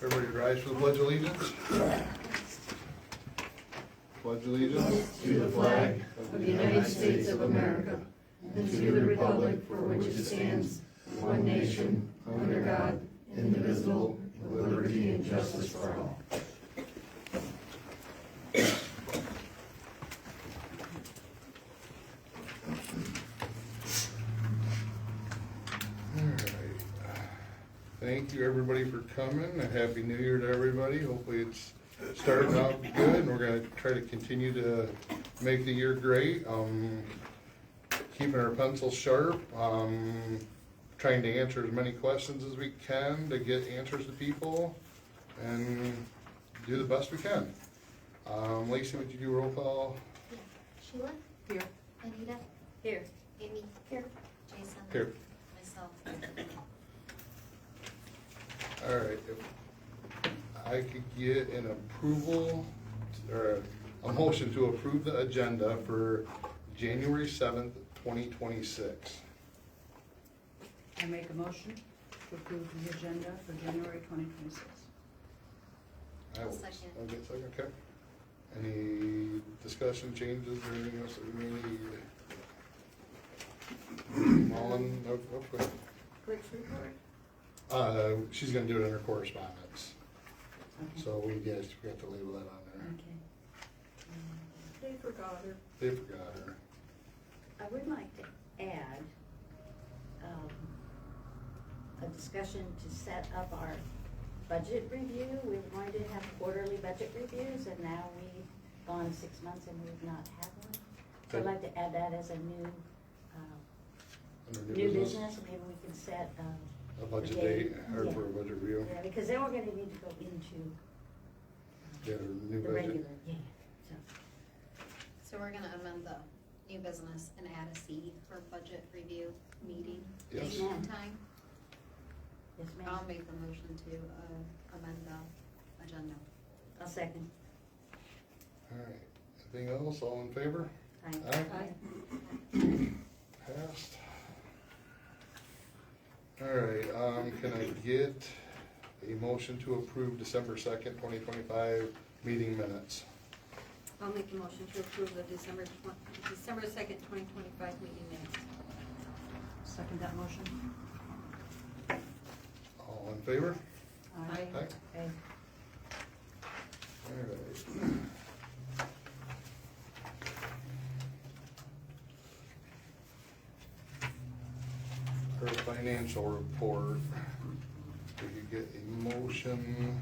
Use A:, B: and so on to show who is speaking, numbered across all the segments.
A: Everybody rise for the Pledge of Allegiance. Pledge allegiance
B: to the flag of the United States of America and to the republic for which it stands, one nation, under God, indivisible, with liberty and justice for all.
A: Thank you, everybody, for coming, and Happy New Year to everybody. Hopefully it's starting out good, and we're going to try to continue to make the year great. Keeping our pencils sharp, trying to answer as many questions as we can to get answers to people, and do the best we can. Lacey, would you do roll call?
C: Yeah. Sheila?
B: Here.
C: Anita?
B: Here.
C: Amy? Here. Jason?
A: Here.
C: Myself?
A: All right, if I could get an approval, or a motion to approve the agenda for January 7th, 2026.
B: I make a motion to approve the agenda for January 2026.
C: I'll second.
A: I'll get a second, okay. Any discussion, changes, or anything else that we may need? Mullen, no, quick.
B: Clerk's report?
A: She's gonna do it under correspondence.
B: Okay.
A: So we have to label that on there.
B: Okay.
D: They forgot her.
A: They forgot her.
E: I would like to add a discussion to set up our budget review. We were going to have quarterly budget reviews, and now we've gone 6 months and we've not had one. So I'd like to add that as a
A: Under
E: new business. Maybe we can set
A: A budget
E: a
A: date, or
E: yeah.
A: for a budget review.
E: Yeah, because then we're going to need to go into
A: Yeah, new
E: the
A: budget.
E: regular. Yeah.
C: So we're gonna amend the new business and add a C for budget review meeting
A: Yes.
C: date and time.
E: Yes, ma'am.
C: I'll make the motion to amend the agenda.
E: I'll second.
A: All right, anything else, all in favor?
E: Aye.
D: Aye.
A: Passed. All right, can I get a motion to approve December 2nd, 2025 meeting minutes?
D: I'll make a motion to approve the December 2nd, 2025 meeting minutes.
B: Second that motion?
A: All in favor?
D: Aye.
A: Aye.
E: Okay.
A: All right. Our financial report, we could get a motion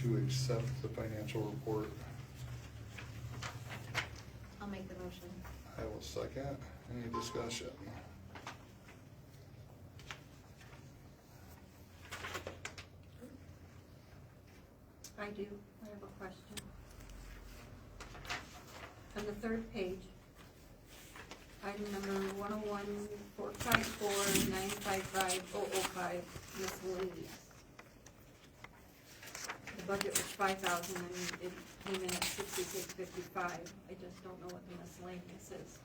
A: to accept the financial report.
C: I'll make the motion.
A: I will second. Any discussion?
D: I do. I have a question. On the third page, item number 101-454-955-005, miscellaneous. The budget was 5,000 and it came in at 6655. I just don't know what the miscellaneous is.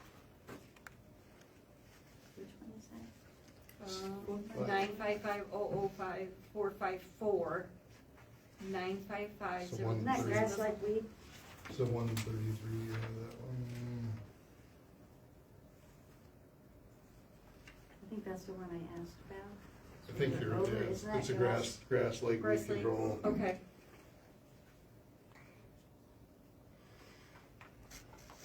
E: Which one is that?
D: 955-005-454-955.
A: So one-
E: Isn't that grass like weed?
A: So 133, that one.
E: I think that's the one I asked about.
A: I think you're,
E: Over,
A: yeah,
E: isn't that
A: it's a grass lake weed
D: Grass lake.
A: control.
D: Okay.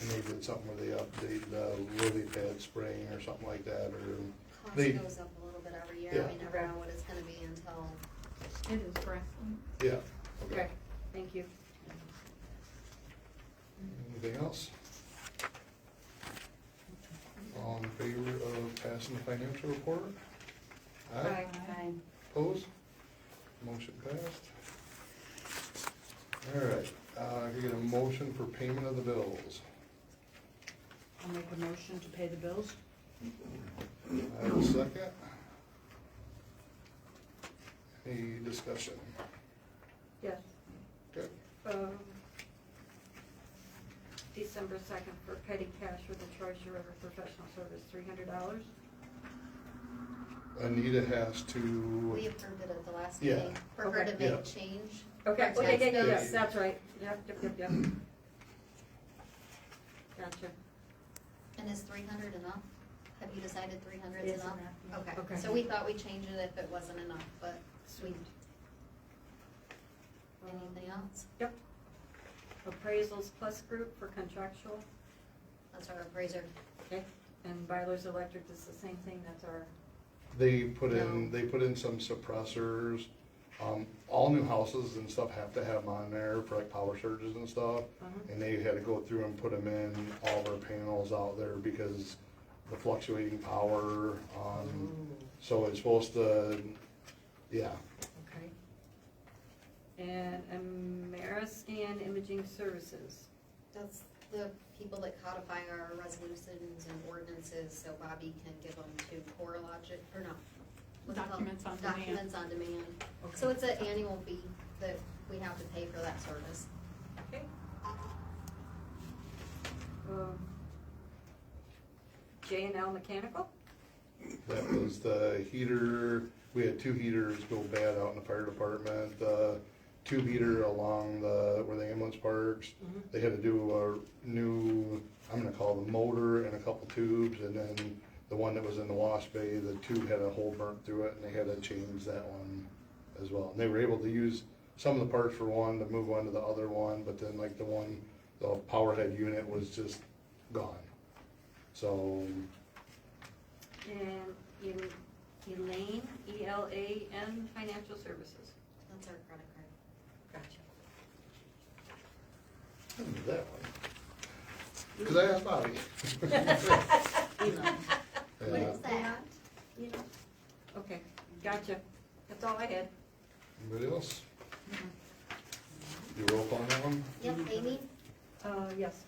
A: And they did something where they update the lily pad spraying or something like that, or
C: Cost
A: they,
C: goes up a little bit every year.
A: Yeah.
C: We never know what it's gonna be until.
D: It is grass.
A: yeah.
D: Okay, thank you.
A: Anything else? All in favor of passing the financial report? Aye.
E: Aye.
A: Opposed? Motion passed. All right, we get a motion for payment of the bills.
B: I'll make a motion to pay the bills.
A: I have a second. Any discussion?
D: Yes.
A: Okay.
D: December 2nd for petty cash for the treasurer, professional service, $300.
A: Anita has to,
C: We approved it at the last
A: Yeah.
C: meeting for her to
D: Okay.
A: Yeah.
C: make change.
D: Okay,
C: For
D: okay,
C: tax
D: yeah,
C: bills.
D: that's right, yep. Gotcha.
C: And is 300 enough? Have you decided 300
E: Is
C: is enough?
E: enough, yeah.
C: Okay,
D: Okay.
C: so we thought we'd change it if it wasn't enough, but
D: Sweet.
C: anything else?
D: Yep. Appraisals plus group for contractual,
C: That's our appraiser.
D: okay, and Byler's Electric is the same thing, that's our,
A: they put in,
C: No.
A: they put in some suppressors. All new houses and stuff have to have them on there for like power surges and stuff. And they had to go through and put them in all of our panels out there because the fluctuating power, so it's supposed to, yeah.
D: okay. And Ameriscan Imaging Services,
C: That's the people that codify our resolutions and ordinances, so Bobby can give them to CoreLogic, or no. what's it called?
B: Documents on demand.
C: Documents on demand.
D: Okay.
C: So it's an annual fee that we have to pay for that service.
D: okay. J&L Mechanical,
A: That was the heater, we had two heaters go bad out in the fire department. The tube heater along where the ambulance parks, they had to do a new, I'm gonna call it a motor and a couple tubes, and then the one that was in the wash bay, the tube had a hole burnt through it, and they had to change that one as well. And they were able to use some of the parts for one to move on to the other one, but then like the power head unit was just gone. So,
D: and Elaine, ELAN Financial Services.
C: That's our credit card.
D: Gotcha.
A: I knew that one. Cause I asked Bobby.
C: What
A: Yeah.
C: is that?
D: You know, okay, gotcha, that's all I had.
A: Anybody else? You roll call on that one?
C: Yep, Amy,
D: Yes.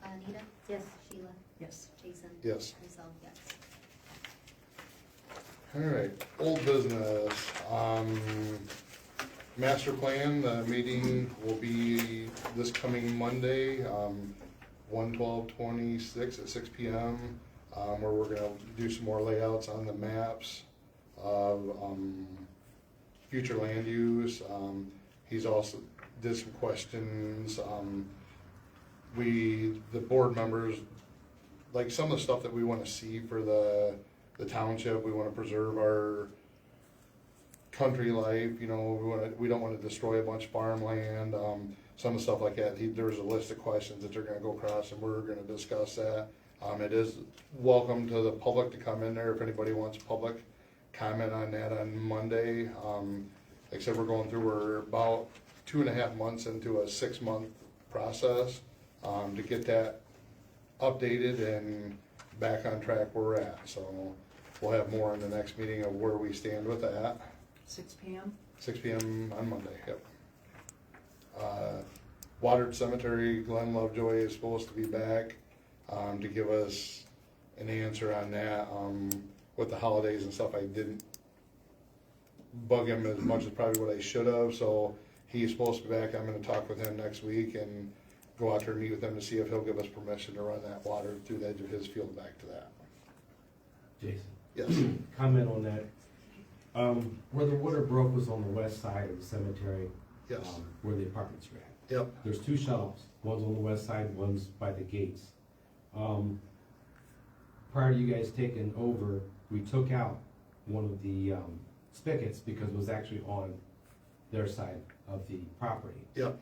C: Anita,
E: Yes.
C: Sheila,
D: Yes.
C: Jason.
A: Yes.
C: Myself, yes.
A: Alright, old business, master plan, the meeting will be this coming Monday, 1/12/26 at 6 p.m. Where we're gonna do some more layouts on the maps of, future land use. He's also did some questions, the board members, like some of the stuff that we wanna see for the township, we wanna preserve our country life, you know, we don't wanna destroy a bunch of farmland, some of the stuff like that. There's a list of questions that they're gonna go across, and we're gonna discuss that. It is welcome to the public to come in there if anybody wants public comment on that on Monday. Like I said, we're about 2.5 months into a 6-month process, to get that updated and back on track where we're at. So we'll have more in the next meeting of where we stand with that.
B: 6 p.m.
A: 6 p.m. on Monday, yep. Watered Cemetery, Glenn Lovejoy is supposed to be back, to give us an answer on that. With the holidays and stuff, I didn't bug him as much as probably what I should have, so he's supposed to be back. I'm gonna talk with him next week and go out there and meet with him to see if he'll give us permission to run that water through the edge of his field back to that.
F: Jason,
A: Yes,
F: comment on that. Where the water broke was on the west side of the cemetery.
A: yes,
F: Where the apartments are at.
A: yep,
F: There's 2 shutoffs. One's on the west side, one's by the gates. Prior to you guys taking over, we took out one of the spigots because it was actually on their side of the property.
A: yep.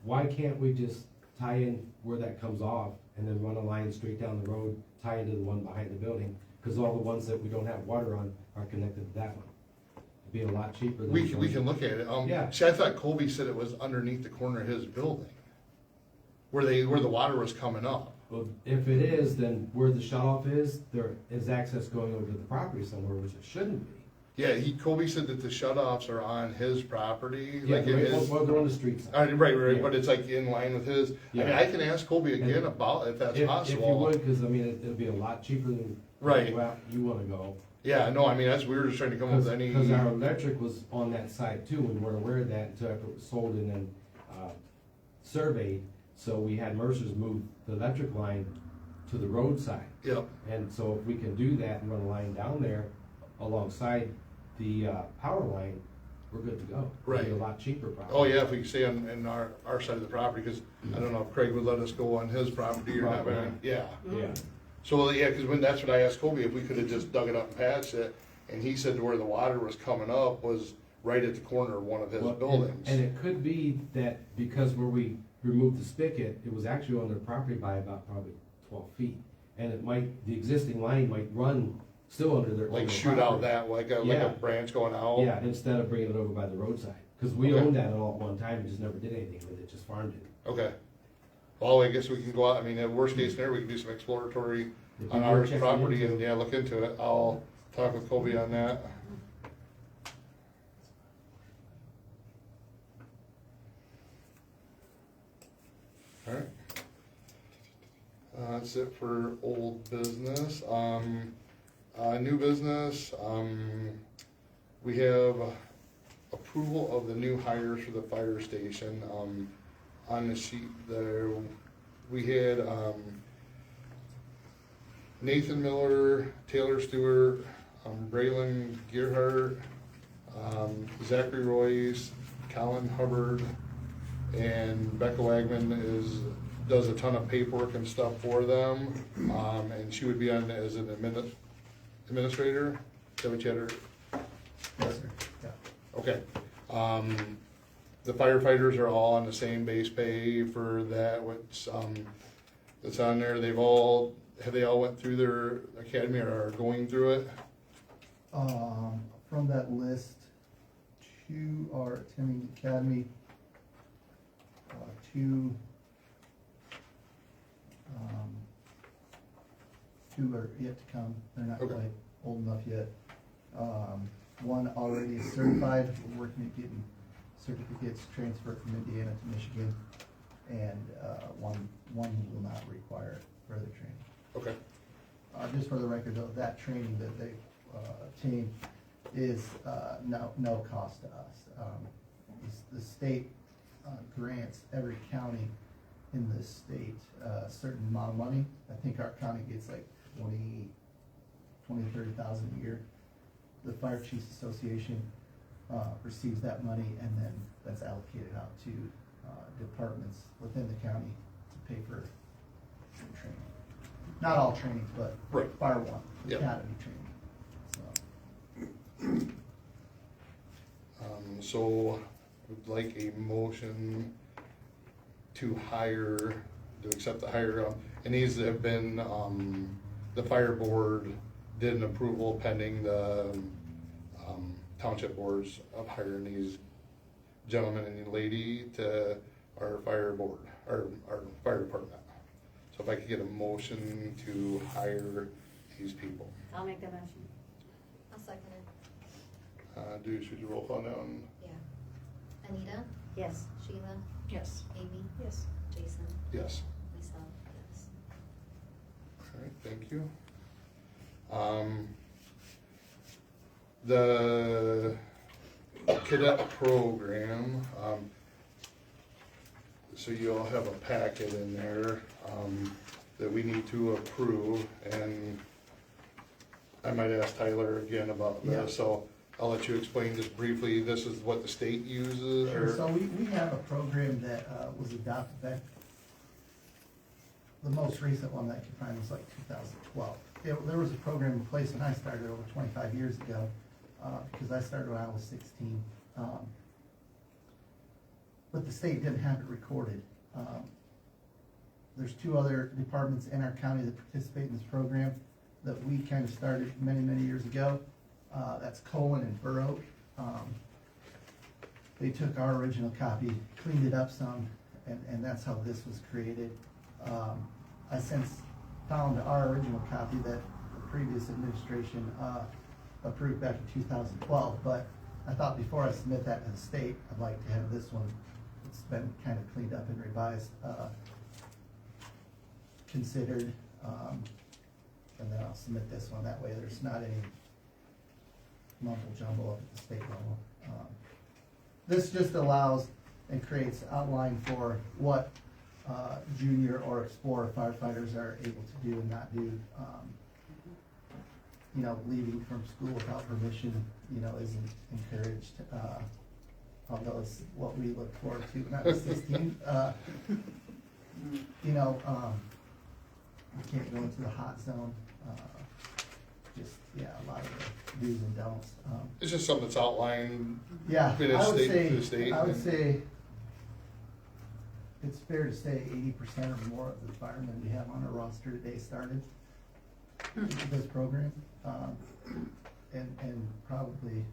F: Why can't we just tie in where that comes off and then run a line straight down the road, tie into the one behind the building? Because all the ones that we don't have water on are connected to that one. It'd be a lot cheaper than.
A: We can look at it.
F: Yeah.
A: See, I thought Colby said it was underneath the corner of his building, where the water was coming up.
F: Well, if it is, then where the shut off is, there is access going over to the property somewhere, which it shouldn't be.
A: Yeah, Colby said that the shut-offs are on his property,
F: Yeah,
A: like in his.
F: well, they're on the street side.
A: Right,
F: Yeah.
A: but it's like in line with his. I mean,
F: Yeah.
A: I can ask Colby again
F: And
A: about if that's
F: If you
A: possible.
F: would, because I mean, it'd be a lot cheaper than.
A: Right.
F: Well, you wanna go.
A: Yeah, no, I mean, we were just trying to come up with any.
F: Because our electric was on that side too, we weren't aware of that until after it was sold and then, surveyed. So we had Mercer's move the electric line to the roadside.
A: Yep,
F: And so if we can do that and run a line down there, alongside the, power line, we're good to go. It'll be
A: Right.
F: a lot cheaper probably.
A: Oh, yeah, if we could stay on our side of the property, cause I don't know if Craig would let us go on his property or not, but, yeah.
F: Yeah,
A: So, yeah, cause that's what I asked Kobe, if we could've just dug it up and patched it, and he said where the water was coming up was right at the corner of one of his
F: Well,
A: buildings.
F: And it could be that because where we removed the spigot, it was actually on their property by about probably 12 feet. And it might, the existing line might run still under their.
A: Like
F: on their
A: shoot out
F: property.
A: that, like a
F: Yeah.
A: branch going out?
F: Yeah, instead of bringing it over by the roadside. Because we
A: Okay.
F: owned that all at one time and just never did anything with it, just farmed it.
A: Okay. Well, I guess we can go out, I mean, at worst case scenario, we can do some exploratory
F: If
A: on
F: you
A: our
F: were checking
A: property
F: into
A: and,
F: it.
A: yeah, look into it. I'll talk with Kobe on that. Alright. That's it for old business. New business, we have approval of the new hires for the fire station. On the sheet there, we had, Nathan Miller, Taylor Stewart, Braylon Gearhart, Zachary Royce, Colin Hubbard, and Becca Wagman does a ton of paperwork and stuff for them. And she would be on as an administrator. Is that what you had her?
G: Yes, sir. Yeah.
A: Okay. The firefighters are all on the same base pay for that, which, that's on there. Have they all went through their academy or are going through it?
G: From that list, 2 are attending the academy, 2, 2 are yet to come. They're not
A: Okay.
G: quite old enough yet. 1 already is certified. We're working at getting certificates transferred from Indiana to Michigan, and one will not require further training.
A: Okay.
G: Just for the record, though, that training that they obtained is no cost to us. The state grants every county in the state a certain amount of money. I think our county gets like 30,000 a year. The Fire Chiefs Association receives that money, and then that's allocated out to departments within the county to pay for training. Not all trainings, but
A: Right.
G: Fire One,
A: Yep.
G: academy training, so.
A: So, would like a motion to accept the hire, and these have been, the fire board did an approval pending the, township boards of hiring these gentlemen and lady to our fire board, our fire department. So if I could get a motion to hire these people.
E: I'll make the motion.
C: I'll second it.
A: Should you roll call down?
C: Yeah. Anita?
E: Yes.
C: Sheila?
D: Yes.
C: Amy?
D: Yes.
C: Jason?
A: Yes.
C: Myself, yes.
A: All right, thank you. The cadet program, so you'll have a packet in there, that we need to approve, and I might ask Tyler again about
G: Yeah.
A: this, so I'll let you explain just briefly. This is what the state uses,
G: Sure, so
A: or?
G: we have a program that was adopted back, the most recent one that I could find was like 2012. There was a program in place when I started over 25 years ago, because I started when I was 16. But the state didn't have it recorded. There's 2 other departments in our county that participate in this program that we kind of started many, many years ago. That's Colin and Burr Oak. They took our original copy, cleaned it up some, and that's how this was created. I since found our original copy that the previous administration approved back in 2012, but I thought before I submit that to the state, I'd like to have this one, it's been kind of cleaned up and revised, considered, and then I'll submit this one. That way there's not any mumble jumble up at the state level. This just allows and creates outline for what junior or explorer firefighters are able to do and not do. you know, leaving from school without permission, you know, isn't encouraged. Although it's what we look forward to when I was 16. You know, we can't go into the hot zone. Just, yeah, a lot of the do's and don'ts.
A: It's just something that's outlined.
G: Yeah,
A: Been a
G: I would
A: state to state.
G: say, I would say it's fair to say 80% or more of the firemen we have on our roster today started this program. And probably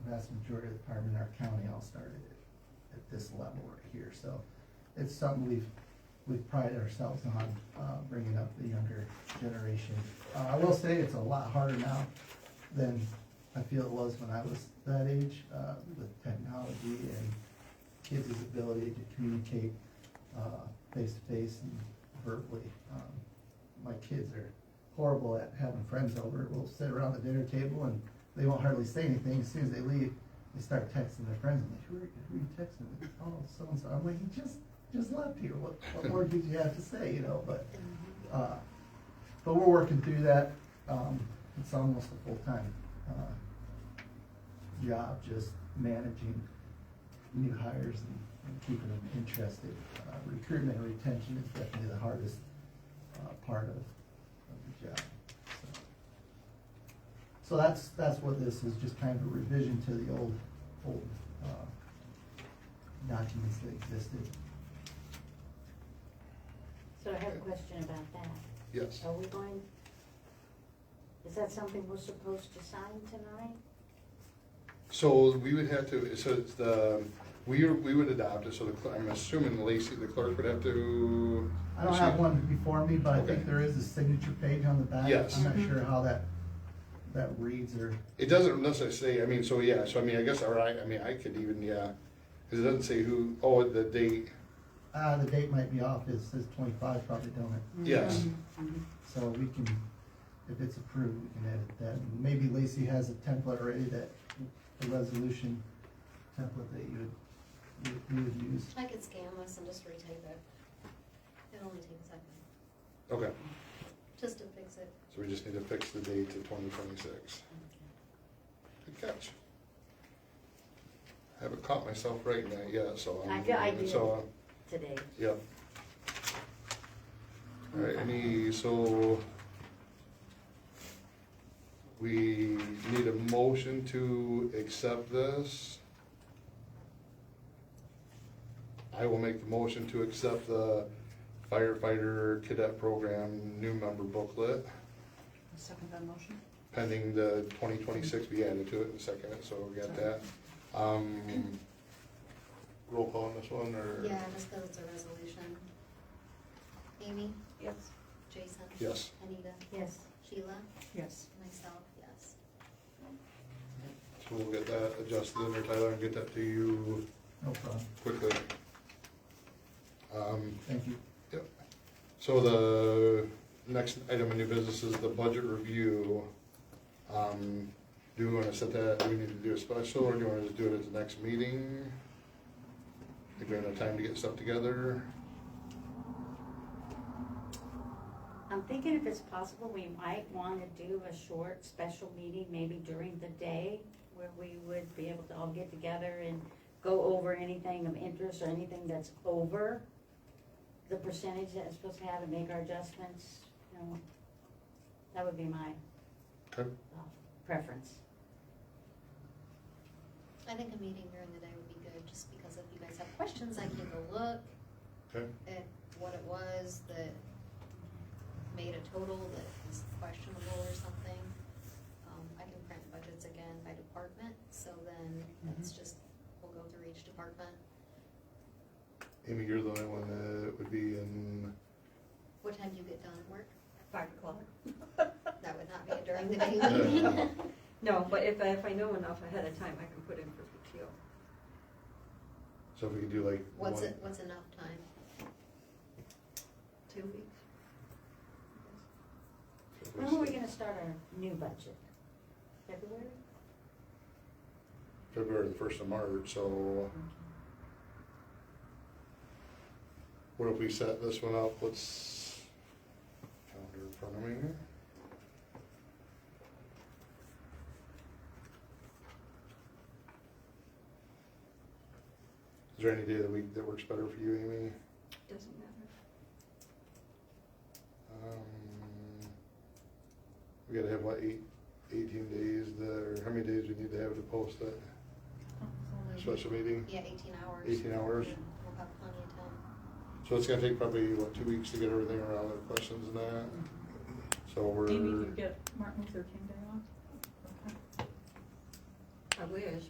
G: the vast majority of the firemen in our county all started at this level right here. So it's something we've prided ourselves on, bringing up the younger generation. I will say it's a lot harder now than I feel it was when I was that age, with technology and kids' ability to communicate face to face and verbally. My kids are horrible at having friends over. We'll sit around the dinner table and they won't hardly say anything. As soon as they leave, they start texting their friends. I'm like, who are you texting? Oh, so-and-so. I'm like, you just left here. What more did you have to say, you know? But we're working through that. It's almost a full-time job, just managing new hires and keeping them interested. Recruitment and retention is definitely the hardest part of the job. So that's what this is, just kind of a revision to the old documents that existed.
E: So I have a question about that.
A: Yes.
E: Are we going, is that something we're supposed to sign tonight?
A: So we would have to, so it's we would adopt it, so I'm assuming Lacey, the clerk, would have to.
G: I don't have one before me, but I think
A: Okay.
G: there is a signature page on the back.
A: Yes.
G: I'm not sure how that reads or,
A: It doesn't necessarily say, I mean, so yeah, so I mean, I guess, all right, I mean, I could even, yeah, because it doesn't say who, oh, the date,
G: the date might be off, it says 25, probably don't it?
A: yes.
G: So we can, if it's approved, we can edit that. And maybe Lacey has a template already a resolution template that you would use.
C: I could scan this and just retype it. It'll only take a second,
A: Okay,
C: just to fix it.
A: so we just need to fix the date to 2026. Good catch. I haven't caught myself writing that yet, so.
E: I did
A: So,
E: today.
A: yep. All right, so we need a motion to accept this. I will make the motion to accept the firefighter cadet program new member booklet,
B: Second that motion?
A: pending the 2026 be added to it and second it, so we got that. Roll call on this one, or?
C: Yeah, just because it's a resolution. Amy?
B: Yes.
C: Jason?
A: Yes.
C: Anita?
E: Yes.
C: Sheila?
B: Yes.
C: Myself, yes.
A: So we'll get that adjusted in there, Tyler, and get that to you
G: No problem.
A: quickly.
G: Thank you.
A: Yep. So the next item of new business is the budget review. Do we wanna set that, do we need to do a special, or do you wanna just do it at the next meeting? Think we have enough time to get stuff together?
E: I'm thinking if it's possible, we might want to do a short special meeting, maybe during the day, where we would be able to all get together and go over anything of interest or anything that's over the percentage that it's supposed to have and make our adjustments, you know. That would be my
A: Okay.
E: preference.
C: I think a meeting during the day would be good, just because if you guys have questions, I can go look
A: Okay.
C: at what it was that made a total that is questionable or something. I can print budgets again by department, so then it's just, we'll go through each department.
A: Amy, you're the only one that would be in,
C: What time do you get done at work?
D: 5 o'clock.
C: That would not be a during the day meeting.
D: No, but if I know enough ahead of time, I can put in for PTO.
A: so if we could do like.
C: What's
A: one-
C: it, what's enough time?
D: 2 weeks.
A: if we
E: When are we
A: said
E: gonna start our new budget? February?
A: February the 1st of March, so what if we set this one up, calendar in front of me. Is there any day of the week that works better for you, Amy?
D: Doesn't matter.
A: We gotta have what, 18 days, or how many days we need to have to post that special meeting?
C: Yeah, 18 hours.
A: 18 hours.
C: We'll have plenty of time.
A: So it's gonna take probably, what, 2 weeks to get everything around the questions and that? So we're.
B: Maybe you could get Martin Luther King Day off. Okay.
D: I wish.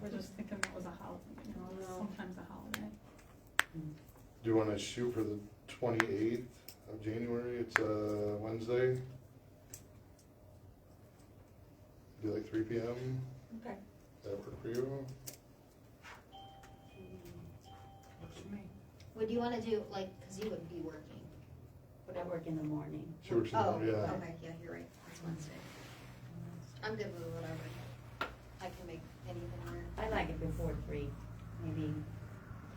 B: We're just thinking that was a holiday, you know,
D: No.
B: sometimes a holiday.
A: Do you wanna shoot for the 28th of January? It's a Wednesday. Do like 3 PM?
D: Okay.
A: That work for you?
B: Works for me.
C: Would you wanna do, like, cause you would be working?
E: But I work in the morning.
A: She works in the
C: Oh,
A: morning, yeah.
C: okay, yeah, you're right, it's Wednesday. I'm good with whatever. I can make anything work.
E: I like it before 3, maybe.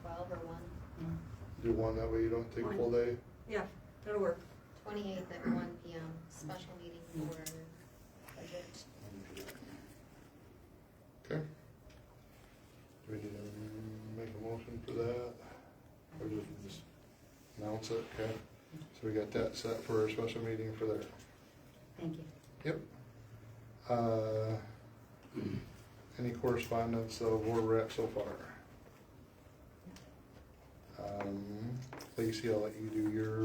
C: 12 or 1.
A: Do one, that way you don't take a full day?
D: Yeah, that'll work.
C: 28th at 1 PM, special meeting for budget.
A: Okay. Do we need to make a motion for that? Or just announce it, okay? So we got that set for our special meeting for there.
E: Thank you.
A: Yep. Any correspondence of where we're at so far? Lacey, I'll let you do your,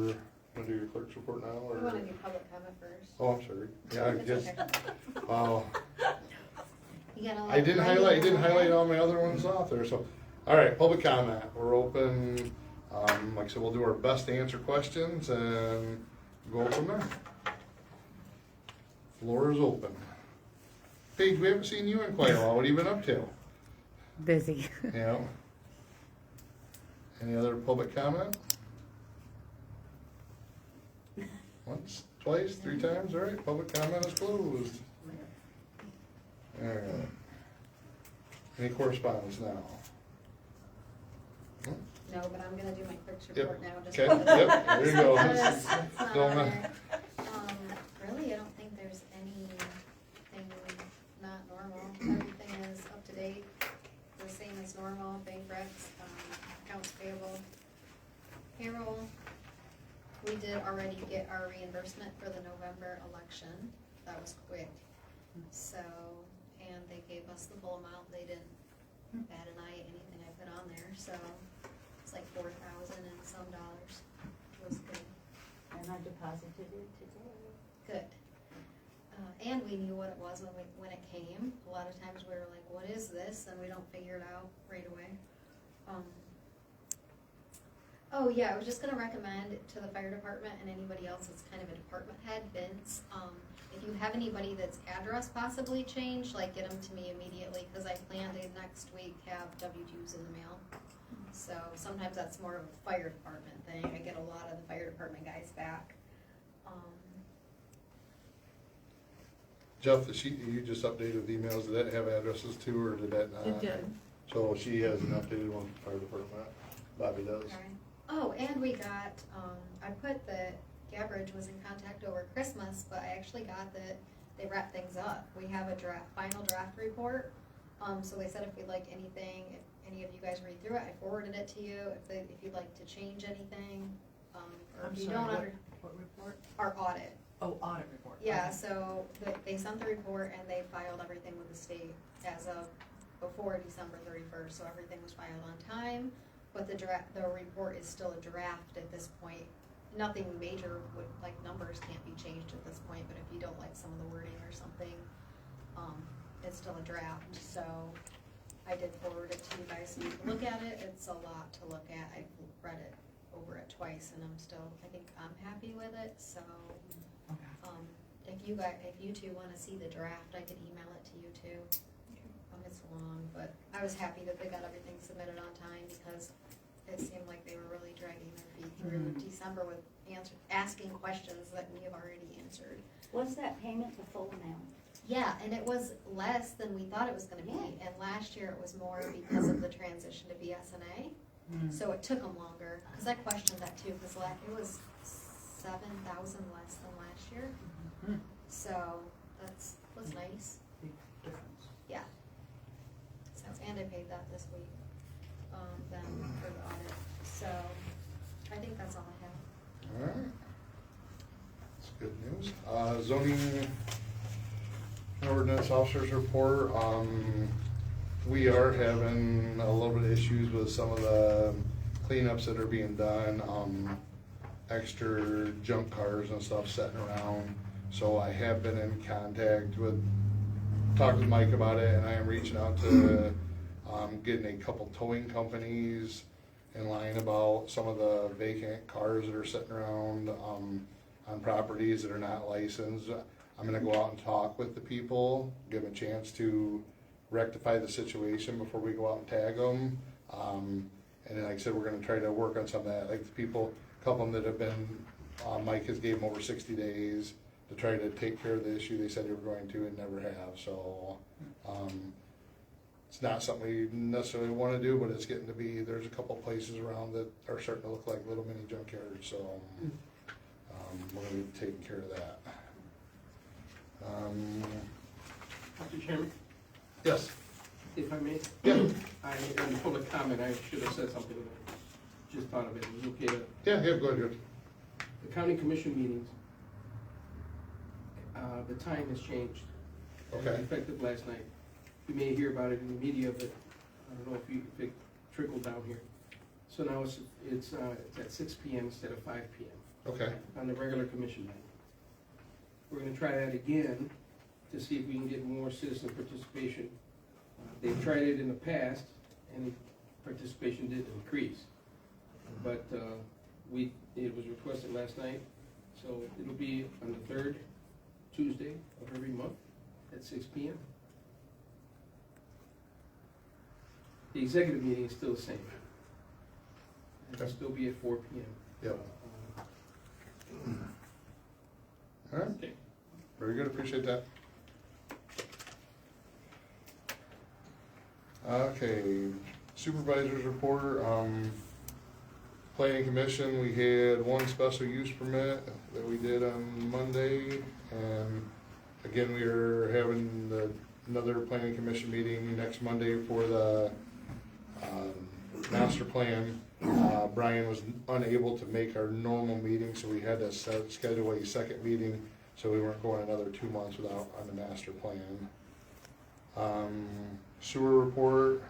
A: wanna do your clerk's report now, or?
C: You wanna do public comment first?
A: Oh, I'm sorry. Yeah, I
C: It's
A: guess,
C: okay.
A: wow.
C: You gotta
A: I didn't
C: let
A: highlight,
C: Randy know.
A: all my other ones off there, so. All right, public comment, we're open, like I said, we'll do our best to answer questions and go from there. Floor is open. Paige, we haven't seen you in quite a while, what have you been up to?
H: Busy.
A: Yeah. Any other public comment? Once, twice, 3 times, all right, public comment is closed. All right. Any correspondence now?
C: No, but I'm gonna do my clerk's
A: Yep.
C: report now, just.
A: Okay,
C: because-
A: yep, there you go.
C: because it's not
A: Don't
C: on
A: ma-
C: there. Really, I don't think there's anything not normal. Everything is up to date, the same as normal, bank recs, accounts payable, payroll. We did already get our reimbursement for the November election. That was quick. So, and they gave us the full amount. They didn't bat an eye at anything I put on there, so it's like 4,000 and some dollars. It was good.
E: And I deposited it today.
C: Good. And we knew what it was when it came. A lot of times we were like, what is this? And we don't figure it out right away. Oh yeah, I was just gonna recommend to the fire department and anybody else that's kind of a department head, Vince, if you have anybody that's address possibly changed, like get them to me immediately, cause I plan to next week have W-2s in the mail. So sometimes that's more of a fire department thing. I get a lot of the fire department guys back.
A: Jeff, the sheet that you just updated with emails, did that have addresses too, or did that not?
B: It did.
A: So she has an updated one for fire department, Bobby does.
C: Okay. Oh, and we got, I put that Gabbridge was in contact over Christmas, but I actually got that they wrap things up. We have a final draft report. So they said if we'd like anything, if any of you guys read through it, I forwarded it to you. If you'd like to change anything, or
B: I'm
C: if you
B: sorry,
C: don't
B: what report?
C: our audit.
B: Oh, audit report.
C: Yeah,
B: Okay.
C: so they sent the report and they filed everything with the state as of before December 31st, so everything was filed on time. But the report is still a draft at this point. Nothing major would, like numbers can't be changed at this point, but if you don't like some of the wording or something, it's still a draft, so I did forward it to you guys so you can look at it. It's a lot to look at. I've read it over it twice and I think I'm happy with it, so.
B: Okay.
C: If you two wanna see the draft, I can email it to you too. It's long, but I was happy that they got everything submitted on time because it seemed like they were really dragging their feet through December with asking questions that we have already answered.
E: Was that payment the full amount?
C: Yeah, and it was less than we thought it was gonna be,
E: Yeah.
C: and last year it was more because of the transition to BSNA. So it took them longer, cause I questioned that too, cause it was 7,000 less than last year. So was nice.
B: Big difference.
C: Yeah. So, and I paid that this week. Then
A: Zoning ordinance officers report, we are having a little bit of issues with some of the cleanups that are being done, extra junk cars and stuff sitting around. So I have been in contact with, talked with Mike about it, and I am reaching out to, getting a couple towing companies in line about some of the vacant cars that are sitting around, on properties that are not licensed. I'm gonna go out and talk with the people, give them a chance to rectify the situation before we go out and tag them. And then, like I said, we're gonna try to work on some of that, like the people, a couple of them that have been, Mike has gave them over 60 days to try to take care of the issue they said they were going to and never have, so, it's not something we necessarily wanna do, but it's getting to be, there's a couple places around that are starting to look like little mini junkyards, so, we're gonna be taking care of that.
H: Mr. Chairman,
A: Yes,
H: if I may,
A: yeah,
H: in public comment, I should have said something, just thought of it, it was okay to,
A: yeah, go ahead.
H: the county commission meetings, the time has changed.
A: Okay.
H: Effective last night. You may hear about it in the media, but I don't know if it trickled down here. So now it's at 6 PM instead of 5 PM
A: Okay,
H: on the regular commission night. We're gonna try that again to see if we can get more citizen participation. They've tried it in the past, and participation did increase. But it was requested last night, so it'll be on the 3rd Tuesday of every month at 6 PM. The executive meeting is still the same. It'll still be at 4 PM.
A: yep, all right,
H: Okay.
A: very good, appreciate that. Okay, supervisor's report, planning commission, we had one special use permit that we did on Monday, and again, we are having another planning commission meeting next Monday for the, master plan. Brian was unable to make our normal meeting, so we had to schedule a second meeting, so we weren't going another 2 months without, on the master plan. Sewer report,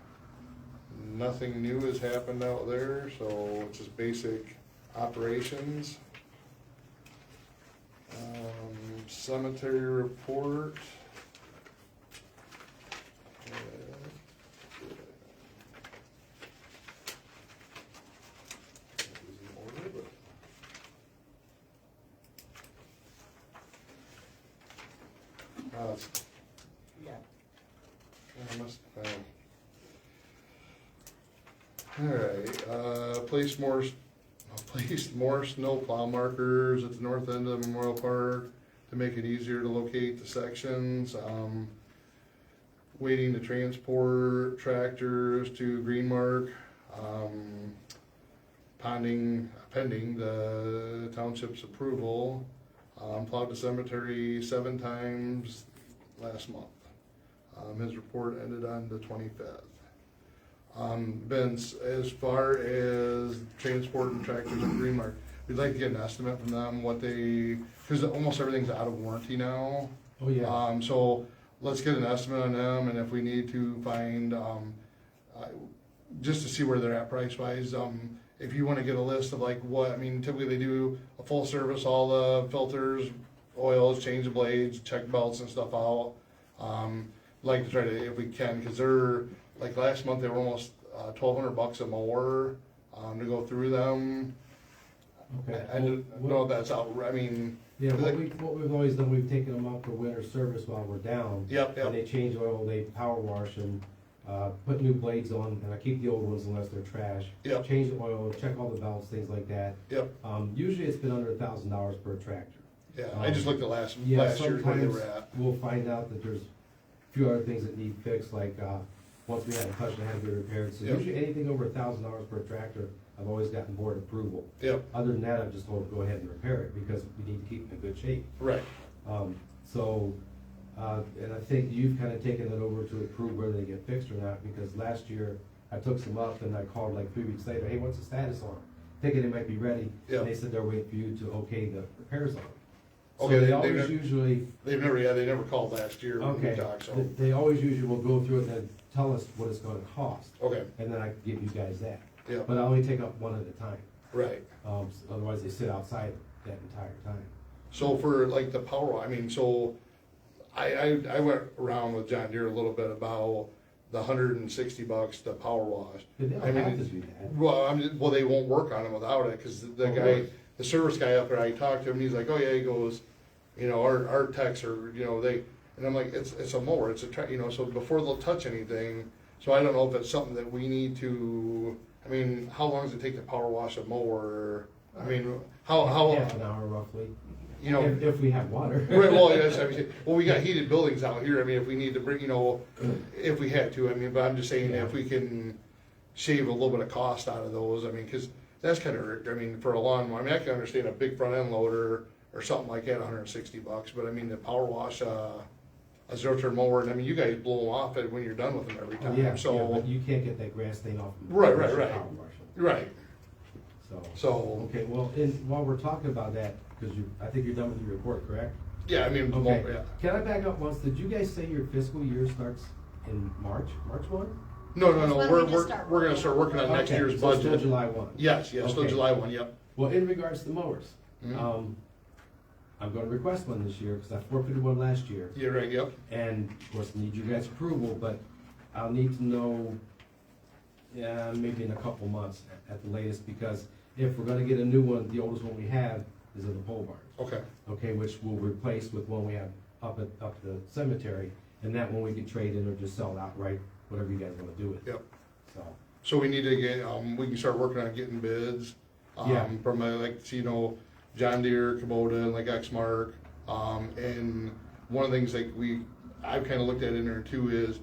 A: nothing new has happened out there, so it's just basic operations. Cemetery report. I must, all right, placed more snow plow markers at the north end of Memorial Park to make it easier to locate the sections. Waiting to transport tractors to Greenmark, pending the township's approval. Plowed the cemetery 7 times last month. His report ended on the 25th. Vince, as far as transporting tractors at Greenmark, we'd like to get an estimate from them, because almost everything's out of warranty now.
F: Oh, yeah.
A: So let's get an estimate on them, and if we need to find, just to see where they're at price-wise, if you wanna get a list of typically they do a full service, all the filters, oils, change the blades, check belts and stuff out. Like to try to, if we can, cause they're, like last month, they were almost $1,200 a mower, to go through them.
F: Okay.
A: I don't know if that's out, I mean.
F: Yeah, what we've always done, we've taken them out for winter service while we're down.
A: Yep.
F: And they change oil, they power wash and, put new blades on, and I keep the old ones unless they're trash.
A: Yep.
F: Change the oil, check all the belts, things like that.
A: Yep.
F: Usually it's been under $1,000 per tractor.
A: Yeah, I just looked at last
F: Yeah,
A: year where they
F: sometimes
A: were at.
F: we'll find out that there's a few other things that need fixed, like, once we had a touch and had to be repaired. So
A: Yep.
F: usually anything over $1,000 per tractor, I've always gotten board approval.
A: Yep,
F: Other than that, I've just told them go ahead and repair it because we need to keep it in good shape.
A: right.
F: And I think you've kind of taken it over to approve whether they get fixed or not, because last year I took some up and I called like 3 weeks later, hey, what's the status on it? Thinking it might be ready.
A: Yep.
F: And they said they're waiting for you to okay the repairs on it. So
A: Okay,
F: they
A: they
F: always
A: never-
F: usually,
A: They've never, yeah, they never called last year when we
F: okay,
A: talked, so,
F: they always usually will go through it and then tell us what it's gonna cost,
A: okay,
F: and then I can give you guys that.
A: yeah,
F: But I only take up one at a time,
A: right.
F: otherwise they sit outside that entire time.
A: So for like the power, I mean, so I went around with John Deere a little bit about the $160, the power wash.
F: But they
A: I
F: don't
A: mean,
F: have to do that.
A: Well, they won't work on them without it, cause the
F: Of
A: guy,
F: course.
A: the service guy up there, I talked to him, and he's like, oh yeah, he goes, you know, our techs are, you know, and I'm like, it's a mower, it's a, you know, so before they'll touch anything, so I don't know if it's something that we need to, I mean, how long does it take to power wash a mower? I mean, how,
F: Half an hour roughly,
A: you know,
F: if we have water.
A: right, well, yes, I mean, well, we got heated buildings out here, I mean, if we need to bring, you know, if we had to, I mean, but I'm just saying if we can shave a little bit of cost out of those, I mean, cause that's kinda, I mean, for a lawnmower, I mean, I can understand a big front end loader or something like that, $160, but I mean, the power wash, a zero turn mower, and I mean, you guys blow them off when you're done with them every
F: Oh, yeah,
A: time, so,
F: but you can't get that grass stain off. of
A: Right,
F: unless you
A: right.
F: power wash them.
A: right,
F: So,
A: so,
F: okay, well, and while we're talking about that, cause I think you're done with your report, correct?
A: yeah, I mean,
F: Okay,
A: yeah.
F: can I back up once, did you guys say your fiscal year starts in March 1?
A: No,
C: That's when
A: we're
C: we just start
A: gonna
C: working
A: start working on next
F: Okay,
A: year's
F: so it's still
A: budget.
F: July 1.
A: Yes, still
F: Okay.
A: July 1, yep.
F: Well, in regards to the mowers,
A: Mhm.
F: I'm gonna request one this year, cause I forfeited one last year.
A: You're right, yep,
F: And of course, need you guys' approval, but I'll need to know, yeah, maybe in a couple months at the latest, because if we're gonna get a new one, the oldest one we have is in the pole barn.
A: okay,
F: Okay, which we'll replace with one we have up the cemetery, and that one we can trade in or just sell outright, whatever you guys wanna do with it.
A: yep.
F: So,
A: So we need to get, we can start working on getting bids,
F: Yeah.
A: from like, you know, John Deere, Kubota, and like Exmark. And one of the things like I've kinda looked at in there too is,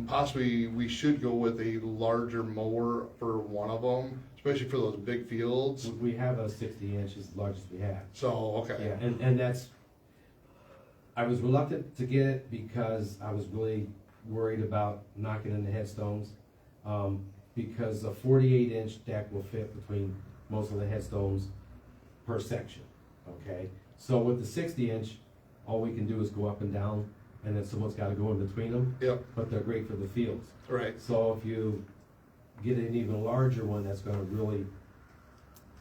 A: possibly we should go with a larger mower for one of them, especially for those big fields.
F: we have a 60 inch, as large as we have.
A: So, okay,
F: Yeah, and that's, I was reluctant to get it because I was really worried about knocking in the headstones. Because a 48 inch deck will fit between most of the headstones per section, okay? So with the 60 inch, all we can do is go up and down, and then someone's gotta go in between them,
A: yep,
F: but they're great for the fields.
A: right,
F: So if you get an even larger one, that's gonna really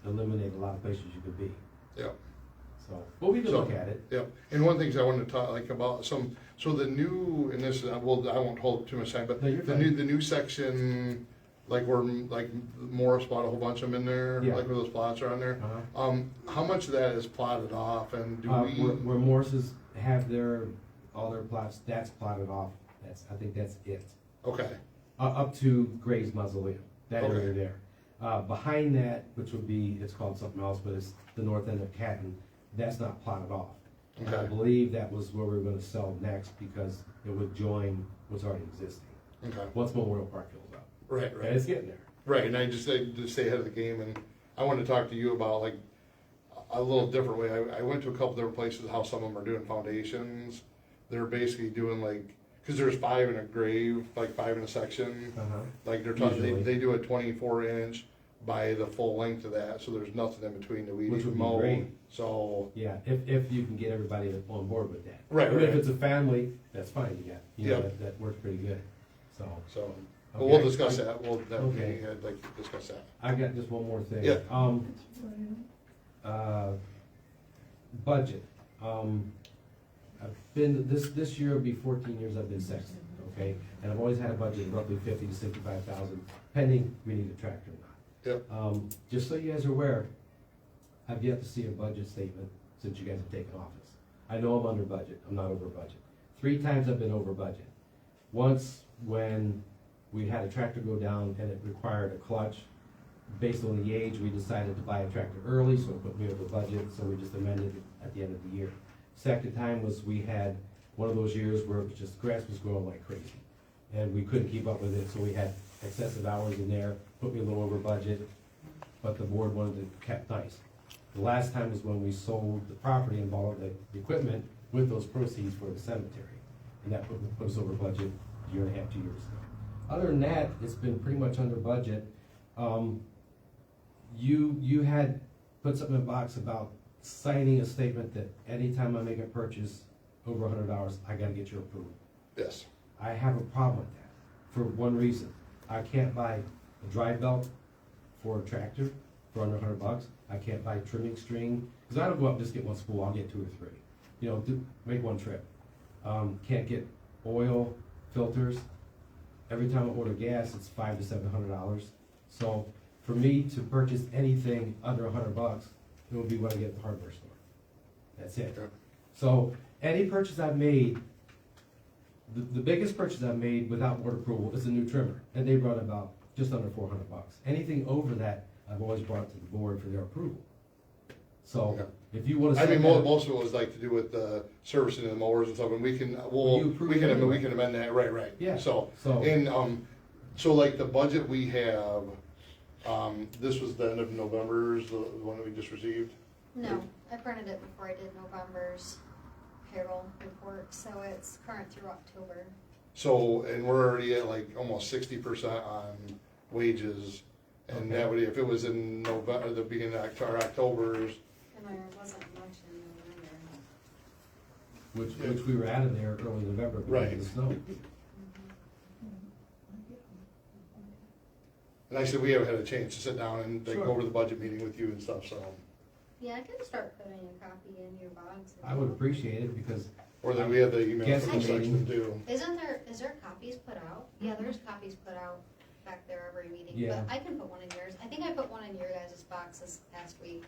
F: eliminate a lot of places you could be.
A: yep.
F: So, but we can
A: So-
F: look at it.
A: Yep, and one of the things I wanted to talk like about so the new, and this, well, I won't hold up too much time, but
F: No, you're
A: the
F: fine.
A: new section, like where, like Morris bought a whole bunch of them in there,
F: Yeah.
A: like where those plots are on there.
F: Uh-huh.
A: How much of that is plotted off and do we?
F: Where Morse's have all their plots, that's plotted off, I think that's it.
A: Okay,
F: Up to Gray's Mausoleum, that
A: Okay.
F: area there. Behind that, which would be, it's called something else, but it's the north end of Canton, that's not plotted off. And I
A: Okay.
F: believe that was where we were gonna sell next, because it would join what's already existing,
A: okay,
F: once Memorial Park fills up.
A: right,
F: And
A: right,
F: it's getting there.
A: right, and I just to stay ahead of the game, and I wanted to talk to you about like a little different way. I went to a couple different places, how some of them are doing foundations. They're basically doing like, cause there's 5 in a grave, like 5 in a section.
F: Uh-huh.
A: Like they're talking,
F: Usually.
A: they do a 24 inch by the full length of that, so there's nothing in between that we
F: Which
A: need to
F: would be
A: mow.
F: great.
A: So,
F: Yeah, if you can get everybody on board with that.
A: Right,
F: I mean, if
A: right.
F: it's a family, that's fine, you know,
A: Yeah.
F: that works pretty good, so.
A: but we'll
F: Okay.
A: discuss that,
F: Okay.
A: I'd like to discuss that.
F: I got just one more thing.
A: Yeah.
F: Budget. I've been, this year will be 14 years I've been sexton, okay? And I've always had a budget of roughly 50 to 65,000, pending we need a tractor or not.
A: Yep.
F: Just so you guys are aware, I've yet to see a budget statement since you guys have taken office. I know I'm under budget, I'm not over budget. 3 times I've been over budget. Once when we had a tractor go down and it required a clutch. Based on the age, we decided to buy a tractor early, so it put me over budget, so we just amended it at the end of the year. Second time was we had one of those years where it was just, grass was growing like crazy. And we couldn't keep up with it, so we had excessive hours in there, put me a little over budget, but the board wanted it kept nice. The last time was when we sold the property and bought the equipment with those proceeds for the cemetery. And that put us over budget a year and a half, 2 years ago. Other than that, it's been pretty much under budget. You had put something in the box about signing a statement that anytime I make a purchase over $100, I gotta get your approval.
A: Yes.
F: I have a problem with that, for one reason. I can't buy a drive belt for a tractor for under $100. I can't buy trimming string, because I don't go out and just get one spool, I'll get 2 or 3. You know, make one trip. Can't get oil, filters. Every time I order gas, it's $500 to $700. So for me to purchase anything under $100, it would be what I get at the hardware store. That's it.
A: Okay.
F: So any purchase I've made, the biggest purchase I've made without board approval is a new trimmer, and they run about just under $400. Anything over that, I've always brought it to the board for their approval. So if you wanna.
A: I mean,
F: set that-
A: most of it was like to do with the servicing of the mowers and stuff, and we can,
F: You approve it anyway.
A: we can amend that, right.
F: Yeah.
A: So,
F: So-
A: and, so like the budget we have, this was the end of November's, the one that we just received?
C: No, I printed it before I did November's payroll report, so it's current through October.
A: So, and we're already at like almost 60% on wages, and
F: Okay.
A: that would, if it was in November, the beginning of October's,
C: And there wasn't much in November.
F: Which we were out of there early November because
A: Right.
F: of the snow.
A: and I said, we haven't had a chance to sit down and like, go
F: Sure.
A: over the budget meeting with you and stuff, so.
C: Yeah, I can start putting a copy in your box. if
F: I
C: you
F: would
C: want.
F: appreciate it because,
A: Or then we have the email
F: Guess
A: from the section
F: meeting.
A: too.
C: Is there copies put out? Yeah, there's copies put out back there every meeting,
F: Yeah.
C: but I can put one in yours. I think I put one in your guys' box this past week.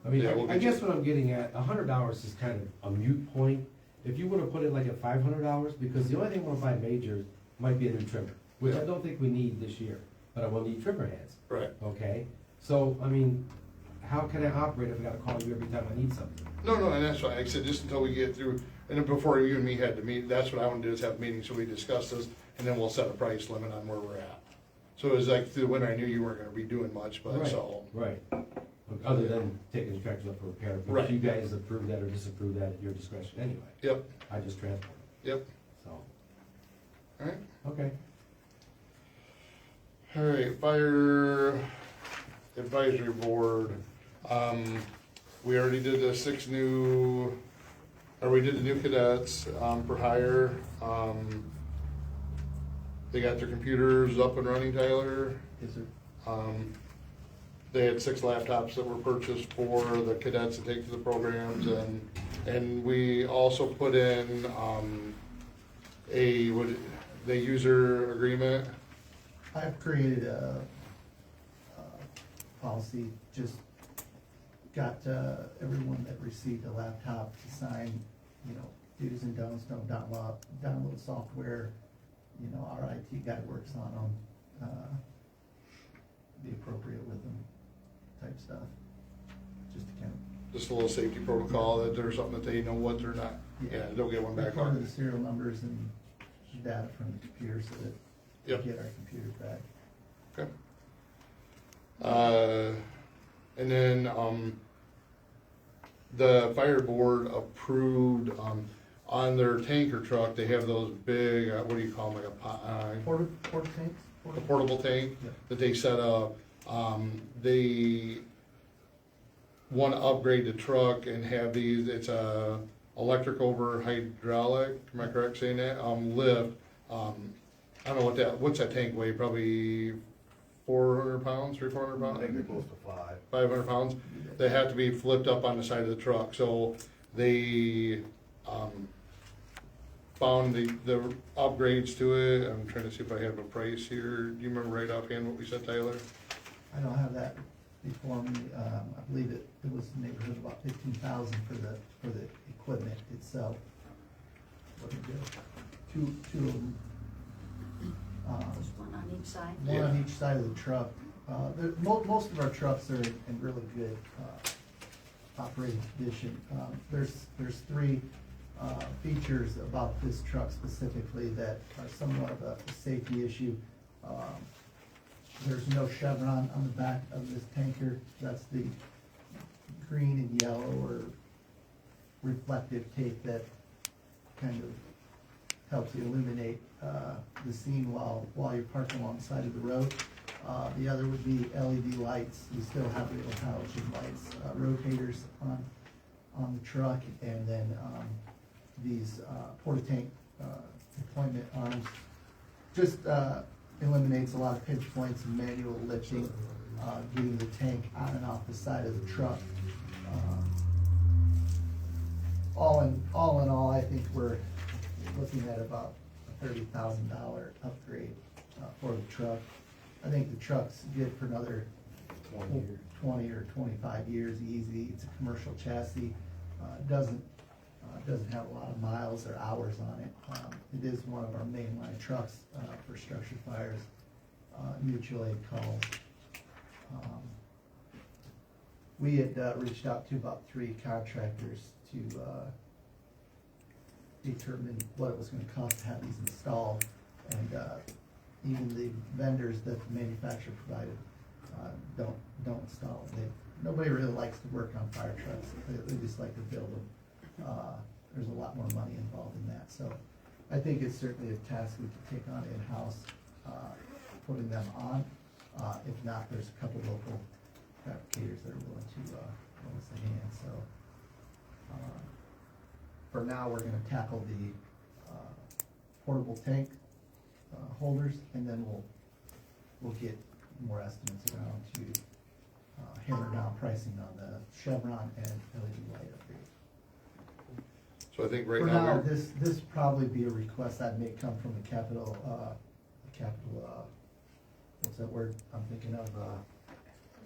F: I mean,
A: Yeah, we'll
F: I
A: get
F: guess
A: you-
F: what I'm getting at, $100 is kind of a mute point. If you would have put it like at $500, because the only thing we'll buy major might be a new trimmer, which I
A: Yeah.
F: don't think we need this year, but I will need trimmer heads,
A: Right.
F: okay? So, I mean, how can I operate if I gotta call you every time I need something?
A: No, and that's why I said, just until we get through, and then before you and me had to meet, that's what I want to do, is have a meeting, so we discuss this, and then we'll set a price limit on where we're at. So it was like, through the winter, I knew you weren't gonna be doing much, but so,
F: Right. Other than taking the tractors up for repair, but
A: Right.
F: if you guys approve that or disapprove that at your discretion anyway.
A: yep,
F: I just transport it,
A: yep,
F: so,
A: alright.
F: okay.
A: Alright, fire advisory board, we already did the 6 new, or we did the new cadets, for hire, they got their computers up and running, Tyler.
G: Is there,
A: They had 6 laptops that were purchased for the cadets to take to the programs, and we also put in, the user agreement.
G: I've created a policy, just got everyone that received a laptop to sign, you know, do's and don'ts, don't download software, you know, our IT guy works on them, be appropriate with them, type stuff, just to kind of.
A: Just a little safety protocol, that there's something that they know what they're not, yeah, they'll get one back
G: Record
A: on.
G: the serial numbers and data from the computer so that
A: Yep.
G: we get our computers back.
A: Okay. And then, the fire board approved, on their tanker truck, they have those big, what do you call them, like a
G: Porta tanks?
A: a portable tank
G: Yep.
A: that they set up. They want to upgrade the truck and have these, it's a electric over hydraulic, am I correct saying that? Lift, I don't know what's that tank weigh, probably 400 pounds, 300-400 pounds?
I: I think they're close to 5.
A: 500 pounds. They have to be flipped up on the side of the truck, so they, found the upgrades to it. I'm trying to see if I have a price here. Do you remember right offhand what we said, Tyler?
G: I don't have that before me, I believe it was in the neighborhood of about 15,000 for the equipment itself. What did it do? Two of them.
E: Just one on each side.
G: One on each side of the truck. Most of our trucks are in really good, operating condition. There's 3, features about this truck specifically that are somewhat of a safety issue. There's no chevron on the back of this tanker. That's the green and yellow or reflective tape that kind of helps you illuminate the scene while you're parked alongside of the road. The other would be LED lights. We still have the halogen lights, rotators on the truck, and then these porta tank deployment arms. Just eliminates a lot of pinch points and manual lifting, getting the tank on and off the side of the truck. All in all, I think we're looking at about a $30,000 upgrade for the truck. I think the truck's good for another 20 or 25 years easy. It's a commercial chassis. Doesn't have a lot of miles or hours on it. It is one of our mainline trucks for structure fires, mutual aid calls. We had reached out to about 3 contractors to determine what it was gonna cost to have these installed. And even the vendors that the manufacturer provided don't install them. Nobody really likes to work on fire trucks. They just like to build them. There's a lot more money involved in that. So I think it's certainly a task we could take on in-house, putting them on. If not, there's a couple local fabricators that are willing to lend us a hand. So for now, we're gonna tackle the portable tank holders, and then we'll get more estimates around to hammer down pricing on the Chevron and LED light upgrades.
A: So I think right
G: For
A: now,
G: now, this probably be a request I'd make come from the capital, what's that word I'm thinking of,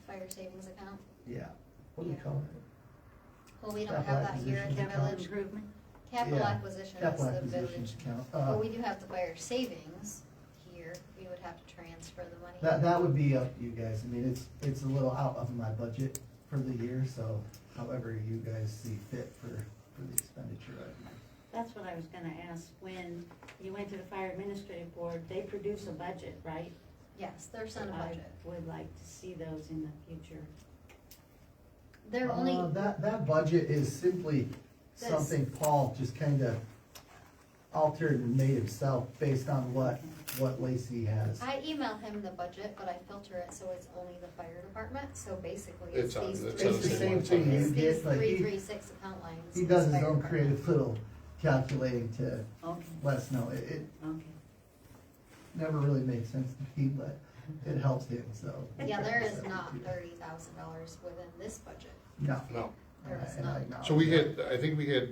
C: Fire savings account.
G: yeah, what do we call it?
C: Well, we don't
G: Capital
C: have that here at the
E: Capital
C: village.
E: improvement?
C: Capital
G: Yeah,
C: acquisition is
G: Capital
C: the
G: acquisitions
C: village.
G: account.
C: But we do have the fire savings here. We would have to transfer the money.
G: That would be up to you guys. I mean, it's a little out of my budget for the year, so however you guys see fit for the expenditure.
E: That's what I was gonna ask. When you went to the fire administrative board, they produce a budget, right?
C: Yes, they're sent a budget.
E: I would like to see those in the future.
C: They're only,
G: That budget is simply
C: This.
G: something Paul just kinda altered and made himself based on what Lacey has.
C: I email him the budget, but I filter it so it's only the fire department, so basically
A: It's
C: it's
A: on-
C: these
A: it's
C: three.
A: on the same
G: It's the same thing
C: It's
G: you
C: these
G: get, but
C: 336 account lines.
G: he does
C: is
G: his
C: fire
G: own
C: department.
G: creative little calculating to
E: Okay,
G: let us know. It
E: okay.
G: never really made sense to me, but it helps him, so.
C: Yeah, there is not $30,000 within this budget.
G: No.
A: no.
C: There is
G: And I
C: not.
G: acknowledge
A: So we
G: that.
A: had, I think we had,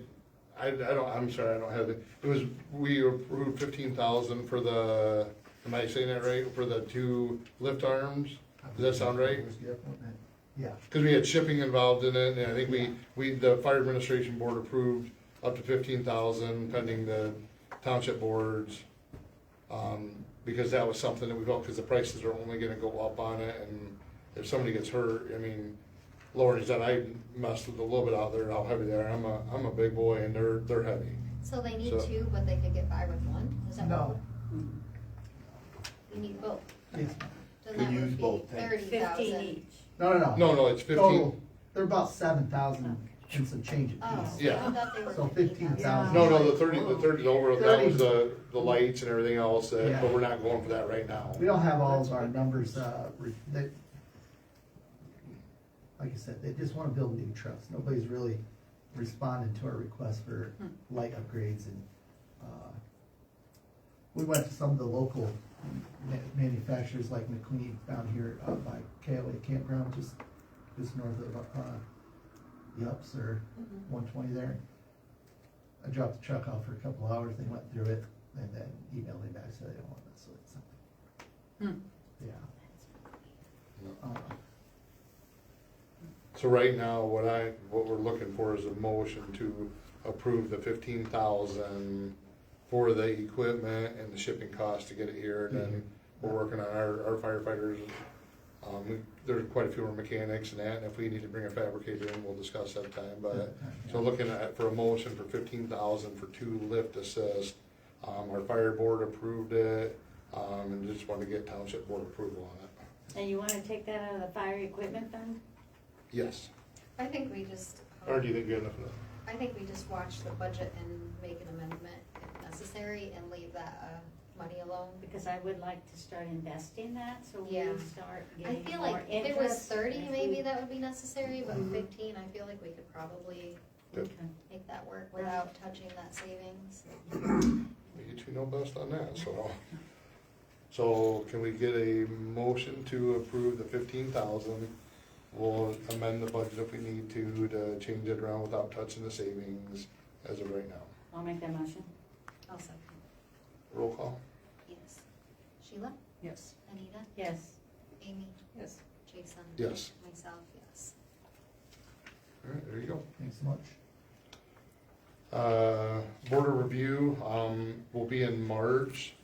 A: I'm sorry, I don't have it. It was, we approved 15,000 for the, am I saying that right? For the 2 lift arms? Does that sound right?
G: Yep, wasn't it? Yeah.
A: Because we had shipping involved in it, and I think the fire administration board approved up to 15,000 pending the township boards. Because that was something that we felt, because the prices are only gonna go up on it, and if somebody gets hurt, I mean, Lauren said I messed with a little bit out there, how heavy they are. I'm a big boy, and they're heavy.
C: So they need
A: So-
C: 2, but they could get by with 1? Is that
G: No.
C: what? You need both.
G: Yes.
C: Then
B: Could
C: that
B: use
C: would be
B: both tanks.
C: 30,000.
E: 15 each.
G: No.
A: No, it's 15.
G: Total, they're about 7,000 and some change
C: Oh,
G: apiece.
A: Yeah.
C: I thought they were
G: So
C: 15,000.
G: 15,000.
A: No, the 30 over, that was
G: 30.
A: the lights and everything else,
G: Yeah.
A: but we're not going for that right now.
G: We don't have all of our numbers, like I said, they just wanna build new trucks. Nobody's really responded to our request for light upgrades, and, we went to some of the local manufacturers like McQueen down here out by KOA Campground, just north of, Yups or
C: Mhm.
G: 120 there. I dropped the truck off for a couple hours, they went through it, and then emailed me back, said they don't want it, so it's something. Yeah.
A: So right now, what we're looking for is a motion to approve the 15,000 for the equipment and the shipping cost to get it here, and then we're working on our firefighters. There's quite a few more mechanics and that, and if we need to bring a fabricator in, we'll discuss that time, but, so looking at, for a motion for 15,000 for 2 lift assist. Our fire board approved it, and just want to get township board approval on it.
E: And you wanna take that out of the fire equipment fund?
A: Yes.
C: I think we just.
A: Or do you think you have enough of that?
C: I think we just watch the budget and make an amendment if necessary and leave that money alone.
E: Because I would like to start investing that, so we
C: Yeah.
E: start
C: I
E: getting
C: feel
E: more
C: like if it was
E: interest.
C: 30,
E: if
C: maybe
E: we-
C: that would be necessary, but 15, I feel like we could probably
A: Yep.
E: Okay.
C: make that work without touching that savings.
A: You two know best on that, so. So can we get a motion to approve the 15,000? We'll amend the budget if we need to change it around without touching the savings as of right now.
E: I'll make that motion.
C: I'll second.
A: Roll call?
C: Yes. Sheila?
D: Yes.
C: Anita?
E: Yes.
C: Amy?
D: Yes.
C: Jason?
A: Yes.
C: Myself, yes.
A: All right, there you go.
G: Thanks so much.
A: Border review, will be in March.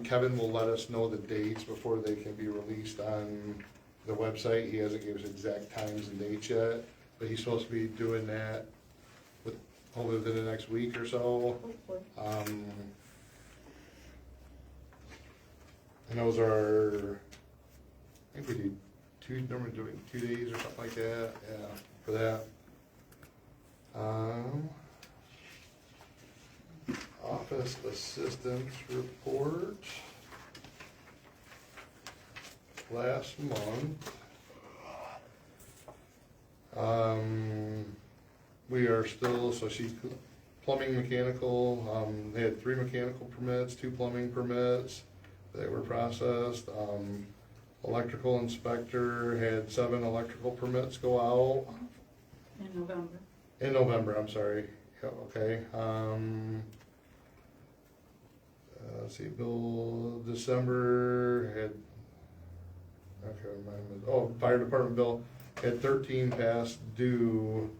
A: Kevin will let us know the dates before they can be released on the website. He hasn't given us exact times and dates yet, but he's supposed to be doing that hopefully within the next week or so. And those are, I think we do normally doing 2 days or something like that, yeah, for that. Office assistance report. Last month. We are still, so she's plumbing mechanical, they had 3 mechanical permits, 2 plumbing permits that were processed. Electrical inspector had 7 electrical permits go out.
E: In November.
A: In November, I'm sorry. Yeah, okay. Let's see, bill December had, okay, fire department bill had 13 past due,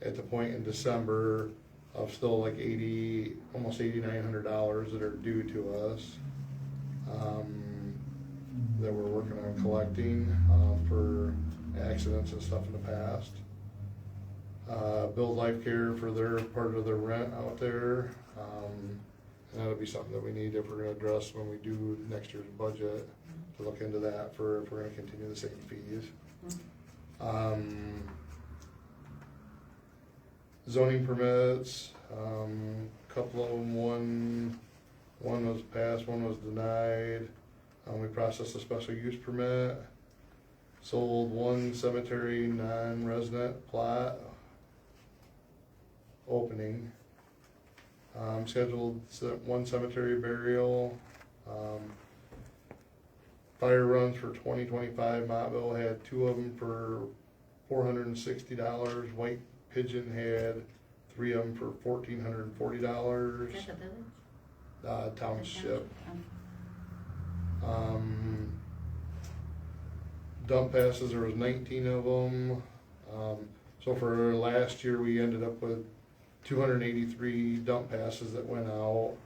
A: at the point in December of still like almost $8,900 that are due to us. That we're working on collecting, for accidents and stuff in the past. Build Life Care for their part of their rent out there. And that'll be something that we need if we're gonna address when we do next year's budget, to look into that for if we're gonna continue the same fees. Zoning permits, couple of them, one was passed, one was denied. We processed a special use permit. Sold 1 cemetery non-resident plot opening. Scheduled 1 cemetery burial. Fire runs for 2025, Mottville had 2 of them for $460. White Pigeon had 3 of them for $1,440.
E: Is that the village?
A: Township. Dump passes, there was 19 of them. So for last year, we ended up with 283 dump passes that went out.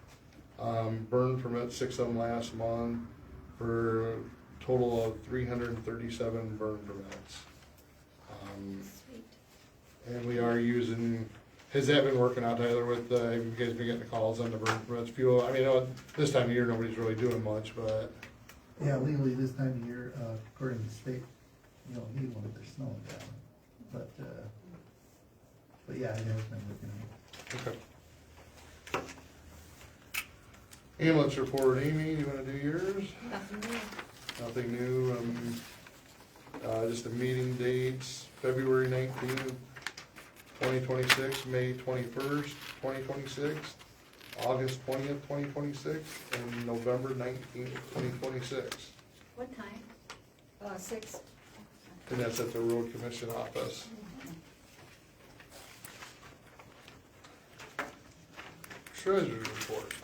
A: Burn permits, 6 of them last month, for a total of 337 burn permits.
C: Sweet.
A: And we are using, has that been working out, Tyler, with, have you guys been getting the calls on the burn permits? Fuel, I mean, this time of year, nobody's really doing much, but.
G: Yeah, legally this time of year, according to the state, you don't need one if they're snowing down. But yeah, it has been working out.
A: Okay. Ambulance report, Amy, you wanna do yours?
C: Nothing new.
A: Nothing new, just the meeting dates, February 19th, 2026, May 21st, 2026, August 20th, 2026, and November 19th, 2026.
E: What time?
C: 6.
A: And that's at the road commission office. Treasurer's report.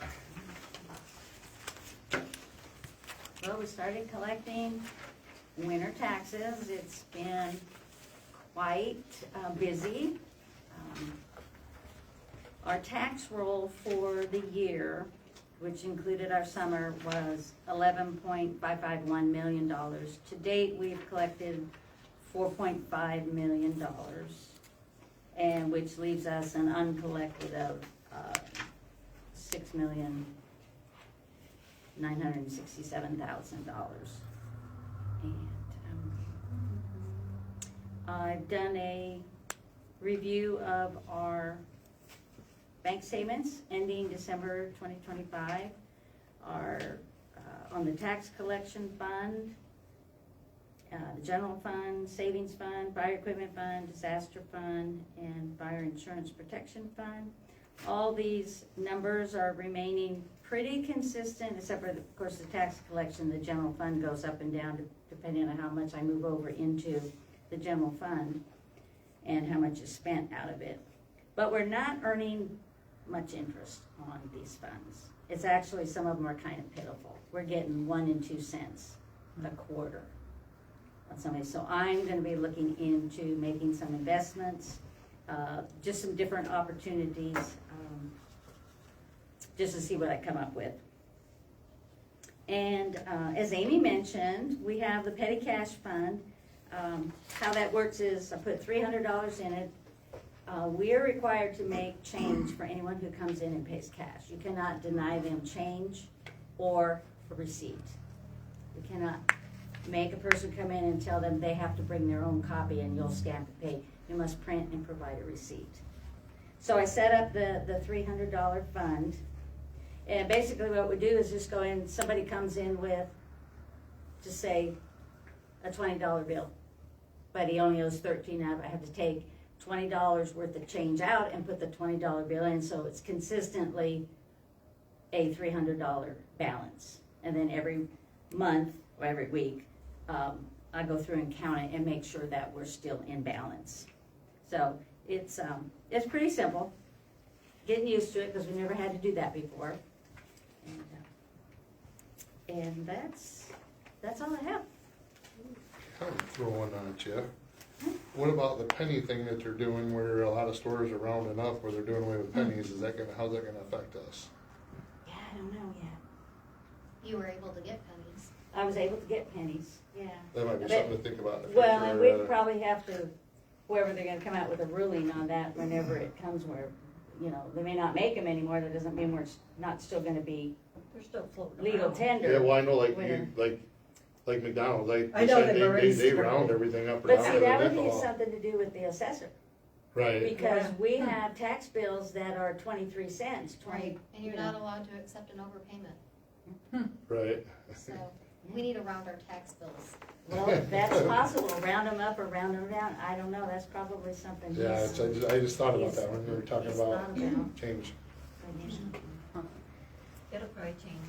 E: Well, we started collecting winter taxes. It's been quite busy. Our tax roll for the year, which included our summer, was $11.551 million. To date, we've collected $4.5 million, and which leaves us an uncollected of $6,967,000. And I've done a review of our bank statements ending December 2025. are on the tax collection fund, the general fund, savings fund, fire equipment fund, disaster fund, and fire insurance protection fund. All these numbers are remaining pretty consistent, except for, of course, the tax collection. The general fund goes up and down depending on how much I move over into the general fund and how much is spent out of it. But we're not earning much interest on these funds. It's actually, some of them are kind of pitiful. We're getting 1 and 2 cents a quarter on somebody. So I'm gonna be looking into making some investments, just some different opportunities, just to see what I come up with. And as Amy mentioned, we have the petty cash fund. How that works is I put $300 in it. We are required to make change for anyone who comes in and pays cash. You cannot deny them change or a receipt. You cannot make a person come in and tell them they have to bring their own copy and you'll stamp and pay. You must print and provide a receipt. So I set up the $300 fund. And basically what we do is just go in, somebody comes in with, just say, a $20 bill. But he only owes 13 of it. I have to take $20 worth of change out and put the $20 bill in, so it's consistently a $300 balance. And then every month or every week, I go through and count it and make sure that we're still in balance. So it's pretty simple. Getting used to it because we never had to do that before. And that's all I have.
A: Kind of throw one at you. What about the penny thing that they're doing where a lot of stores are rounding up where they're doing away with pennies? How's that gonna affect us?
E: Yeah, I don't know yet.
C: You were able to get pennies.
E: I was able to get pennies, yeah.
A: That might be
E: But-
A: something to think about in the future.
E: Well, and we'd probably have to, whoever they're gonna come out with a ruling on that whenever it comes where, you know, they may not make them anymore, that doesn't mean we're not still gonna be
B: They're still floating
E: legal
B: around.
E: tender.
A: Yeah, well, I know,
E: When-
A: like McDonald's,
B: I know
A: said
B: they've already
A: they
B: started.
A: round everything up or
E: But
A: down
E: see,
A: to the
E: that would be
A: nickel.
E: something to do with the assessor,
A: Right,
E: because
B: Yeah.
E: we have tax bills that are 23 cents, 20.
C: And you're not allowed to accept an overpayment,
A: right.
C: so we need to round our tax bills.
E: Well, if that's possible, round them up or round them down, I don't know, that's probably something he's.
A: Yeah, I just thought about that when we were talking
E: he's
A: about
E: thought about.
A: change.
B: It'll probably change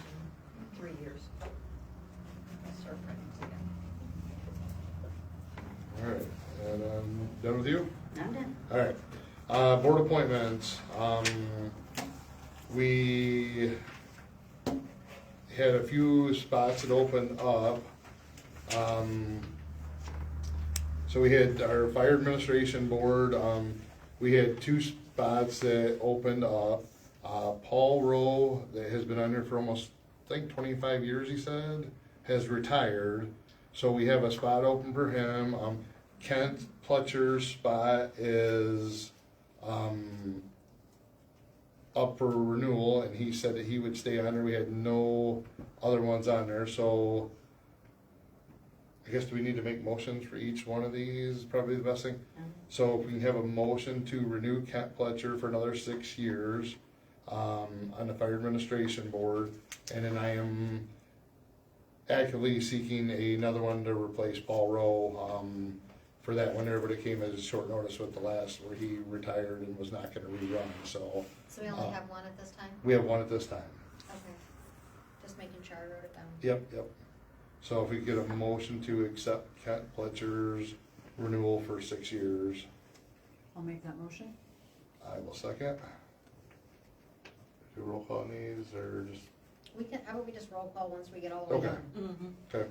B: in 3 years. I'll start printing again.
A: All right, and done with you?
E: I'm done.
A: All right, board appointments. We had a few spots that opened up. So we had our fire administration board, we had 2 spots that opened up. Paul Rowe, that has been on there for almost, I think, 25 years, he said, has retired. So we have a spot open for him. Kent Pletcher's spot is up for renewal, and he said that he would stay on there. We had no other ones on there, so I guess do we need to make motions for each one of these? Probably the best thing. So if we can have a motion to renew Kent Pletcher for another 6 years on the fire administration board, and then I am actively seeking another one to replace Paul Rowe for that whenever it came as short notice with the last where he retired and was not going to rerun. So
C: So we only have one at this time?
A: we have one at this time.
C: Okay. Just making sure I wrote it down.
A: Yep. So if we get a motion to accept Kent Pletcher's renewal for 6 years,
B: I'll make that motion.
A: I will second. Do roll call needs or just,
C: We can, how about we just roll call once we get all the way
A: okay,
C: done?
B: Mm-hmm.
A: okay.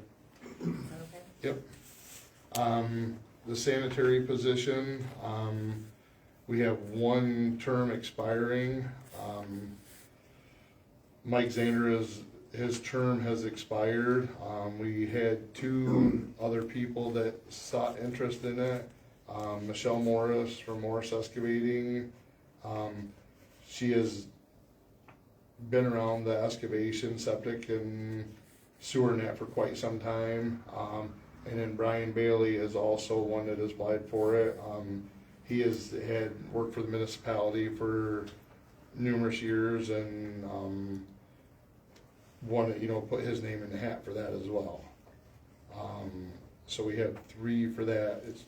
C: Is that okay?
A: Yep. The sanitary position, we have 1 term expiring. Mike Zahner his term has expired. We had 2 other people that sought interest in it. Michelle Morris from Morris Excavating. She has been around the excavation, septic, and sewer net for quite some time. And then Brian Bailey is also one that has applied for it. He had worked for the municipality for numerous years and wanna, put his name in the hat for that as well. So we have 3 for that, it's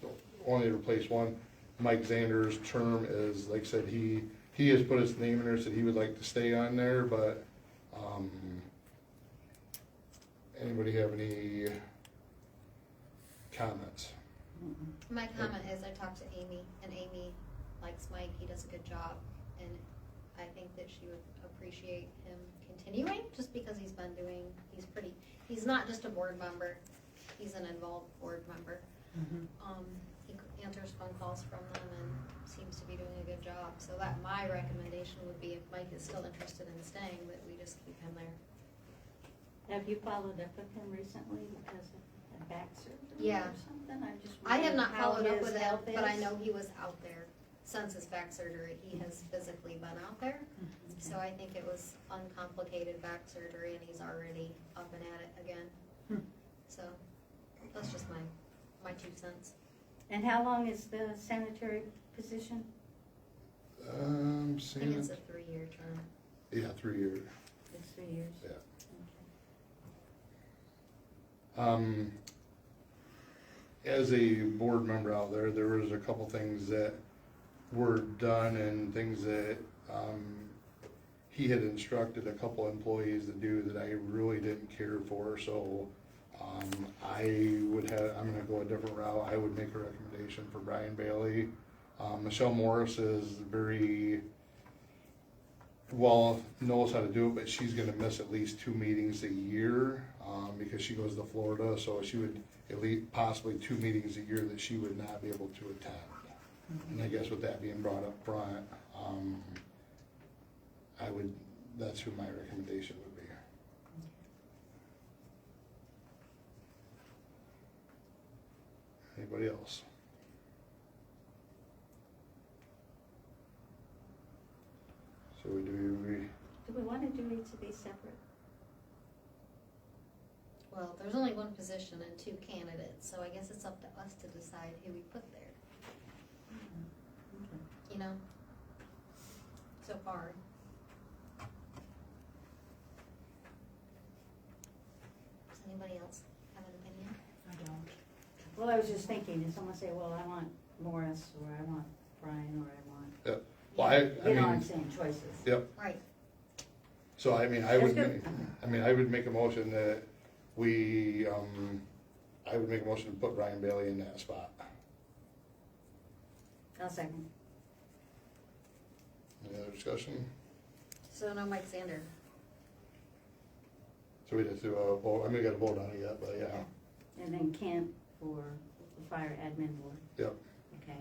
A: only to replace one. Mike Zander's term is, like I said, he has put his name in there, said he would like to stay on there, but, anybody have any comments?
C: My comment is, I talked to Amy, and Amy likes Mike, he does a good job, and I think that she would appreciate him continuing, just because he's not just a board member, he's an involved board member. He answers phone calls from them and seems to be doing a good job, so that, my recommendation would be, if Mike is still interested in staying, that we just keep him there.
E: Have you followed up with him recently because of a back surgery
C: Yeah.
E: or something? I'm just
C: I have
E: wondering
C: not
E: how
C: followed up
E: his
C: with him,
E: health
C: but I
E: is.
C: know he was out there since his back surgery, he has physically been out there. So I think it was uncomplicated back surgery, and he's already up and at it again. So, that's just my 2 cents.
E: And how long is the sanitary position?
C: I think
A: Seeing
C: it's a
A: it,
C: 3-year term.
A: yeah, 3 years,
E: It's 3 years.
A: yeah.
E: Okay.
A: As a board member out there, there was a couple things that were done and things that, he had instructed a couple employees to do that I really didn't care for, so, I'm gonna go a different route. I would make a recommendation for Brian Bailey. Michelle Morris is very knows how to do it, but she's gonna miss at least 2 meetings a year, because she goes to Florida, so she would at least possibly 2 meetings a year that she would not be able to attend. And I guess with that being brought up front, that's who my recommendation would be. Anybody else? So we
E: Do we want to do each of these separate?
C: Well, there's only 1 position and 2 candidates, so I guess it's up to us to decide who we put there, so far. Does anybody else have an opinion?
E: I don't. Well, I was just thinking, if someone say, well, I want Morris, or I want Brian, or I want,
A: Yep. Well,
E: you know what I'm saying, choices.
A: Yep.
C: Right.
A: So I
E: That's good.
A: I would make a motion that I would make a motion to put Brian Bailey in that spot.
E: I'll second.
A: Any other discussion?
C: So no Mike Zander.
A: So we just do a vote, we got a vote on it yet, but yeah.
E: And then Kent for the fire admin board.
A: Yep.
E: Okay.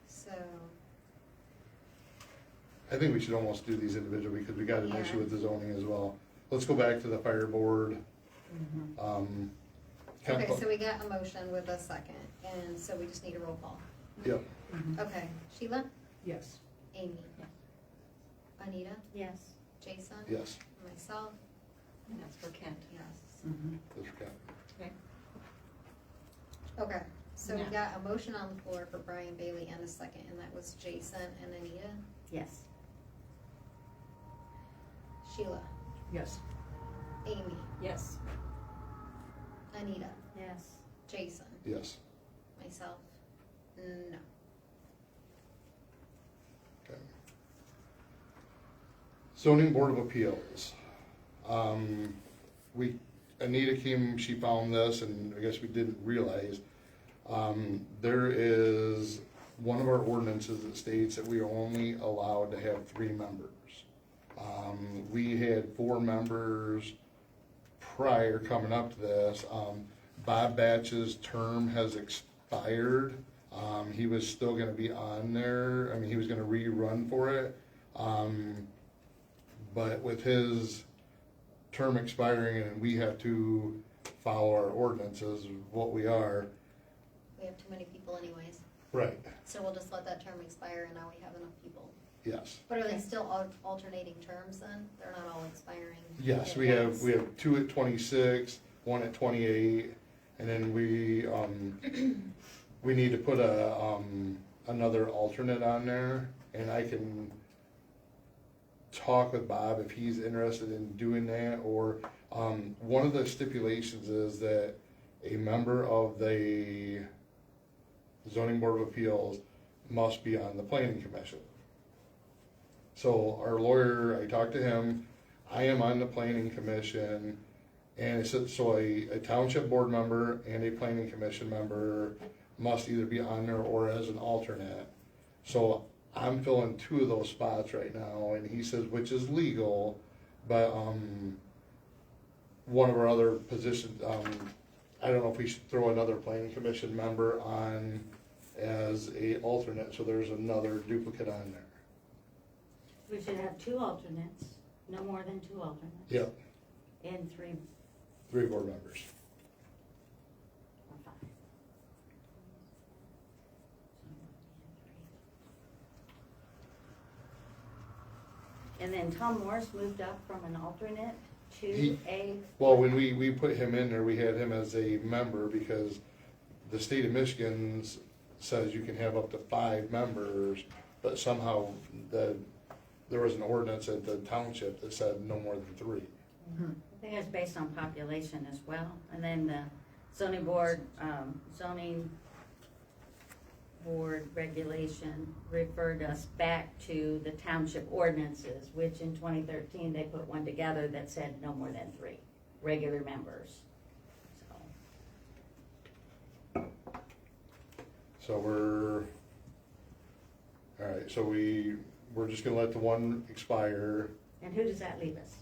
C: So,
A: I think we should almost do these individually because we got an
C: Yeah.
A: issue with the zoning as well. Let's go back to the fire board.
C: okay, so we got a motion with a second, and so we just need a roll call.
A: Yep.
C: Okay, Sheila?
H: Yes.
C: Amy?
E: Yes.
C: Anita?
E: Yes.
C: Jason?
A: Yes.
C: Myself?
D: And that's for Kent.
C: Yes.
A: That's okay.
D: Okay.
C: Okay, so we
D: Yeah.
C: got a motion on the floor for Brian Bailey and a second, and that was Jason and Anita.
E: Yes.
C: Sheila?
H: Yes.
C: Amy?
D: Yes.
C: Anita?
E: Yes.
C: Jason?
A: Yes.
C: Myself? No.
A: Okay. Zoning Board of Appeals. Anita came, she found this, and I guess we didn't realize, there is one of our ordinances that states that we are only allowed to have 3 members. We had 4 members prior coming up to this. Bob Batch's term has expired. He was still gonna be on there, he was gonna rerun for it. But with his term expiring and we have to follow our ordinances, what we are.
C: We have too many people anyways,
A: Right.
C: so we'll just let that term expire, and now we have enough people.
A: Yes.
C: But are they still alternating terms then? They're not all expiring?
A: Yes,
C: in
A: we have
C: advance?
A: 2 at 26, 1 at 28, and then we need to put another alternate on there, and I can talk with Bob if he's interested in doing that, or, one of the stipulations is that a member of the zoning board of appeals must be on the planning commission. So our lawyer, I talked to him, I am on the planning commission, and it said, so a township board member and a planning commission member must either be on there or as an alternate. So I'm filling 2 of those spots right now, and he says, which is legal, but, one of our other positions, I don't know if we should throw another planning commission member on as a alternate, so there's another duplicate on there.
E: We should have 2 alternates, no more than 2 alternates.
A: Yep,
E: And 3
A: 3 board members.
E: or 5. And then Tom Morris moved up from an alternate to
A: He-
E: a.
A: Well, when we put him in there, we had him as a member because the state of Michigan says you can have up to 5 members, but somehow there was an ordinance at the township that said no more than 3.
E: I think it's based on population as well, and then the zoning board regulation referred us back to the township ordinances, which in 2013, they put one together that said no more than 3 regular members. So,
A: So alright, so we're just gonna let the one expire.
E: and who does that leave us?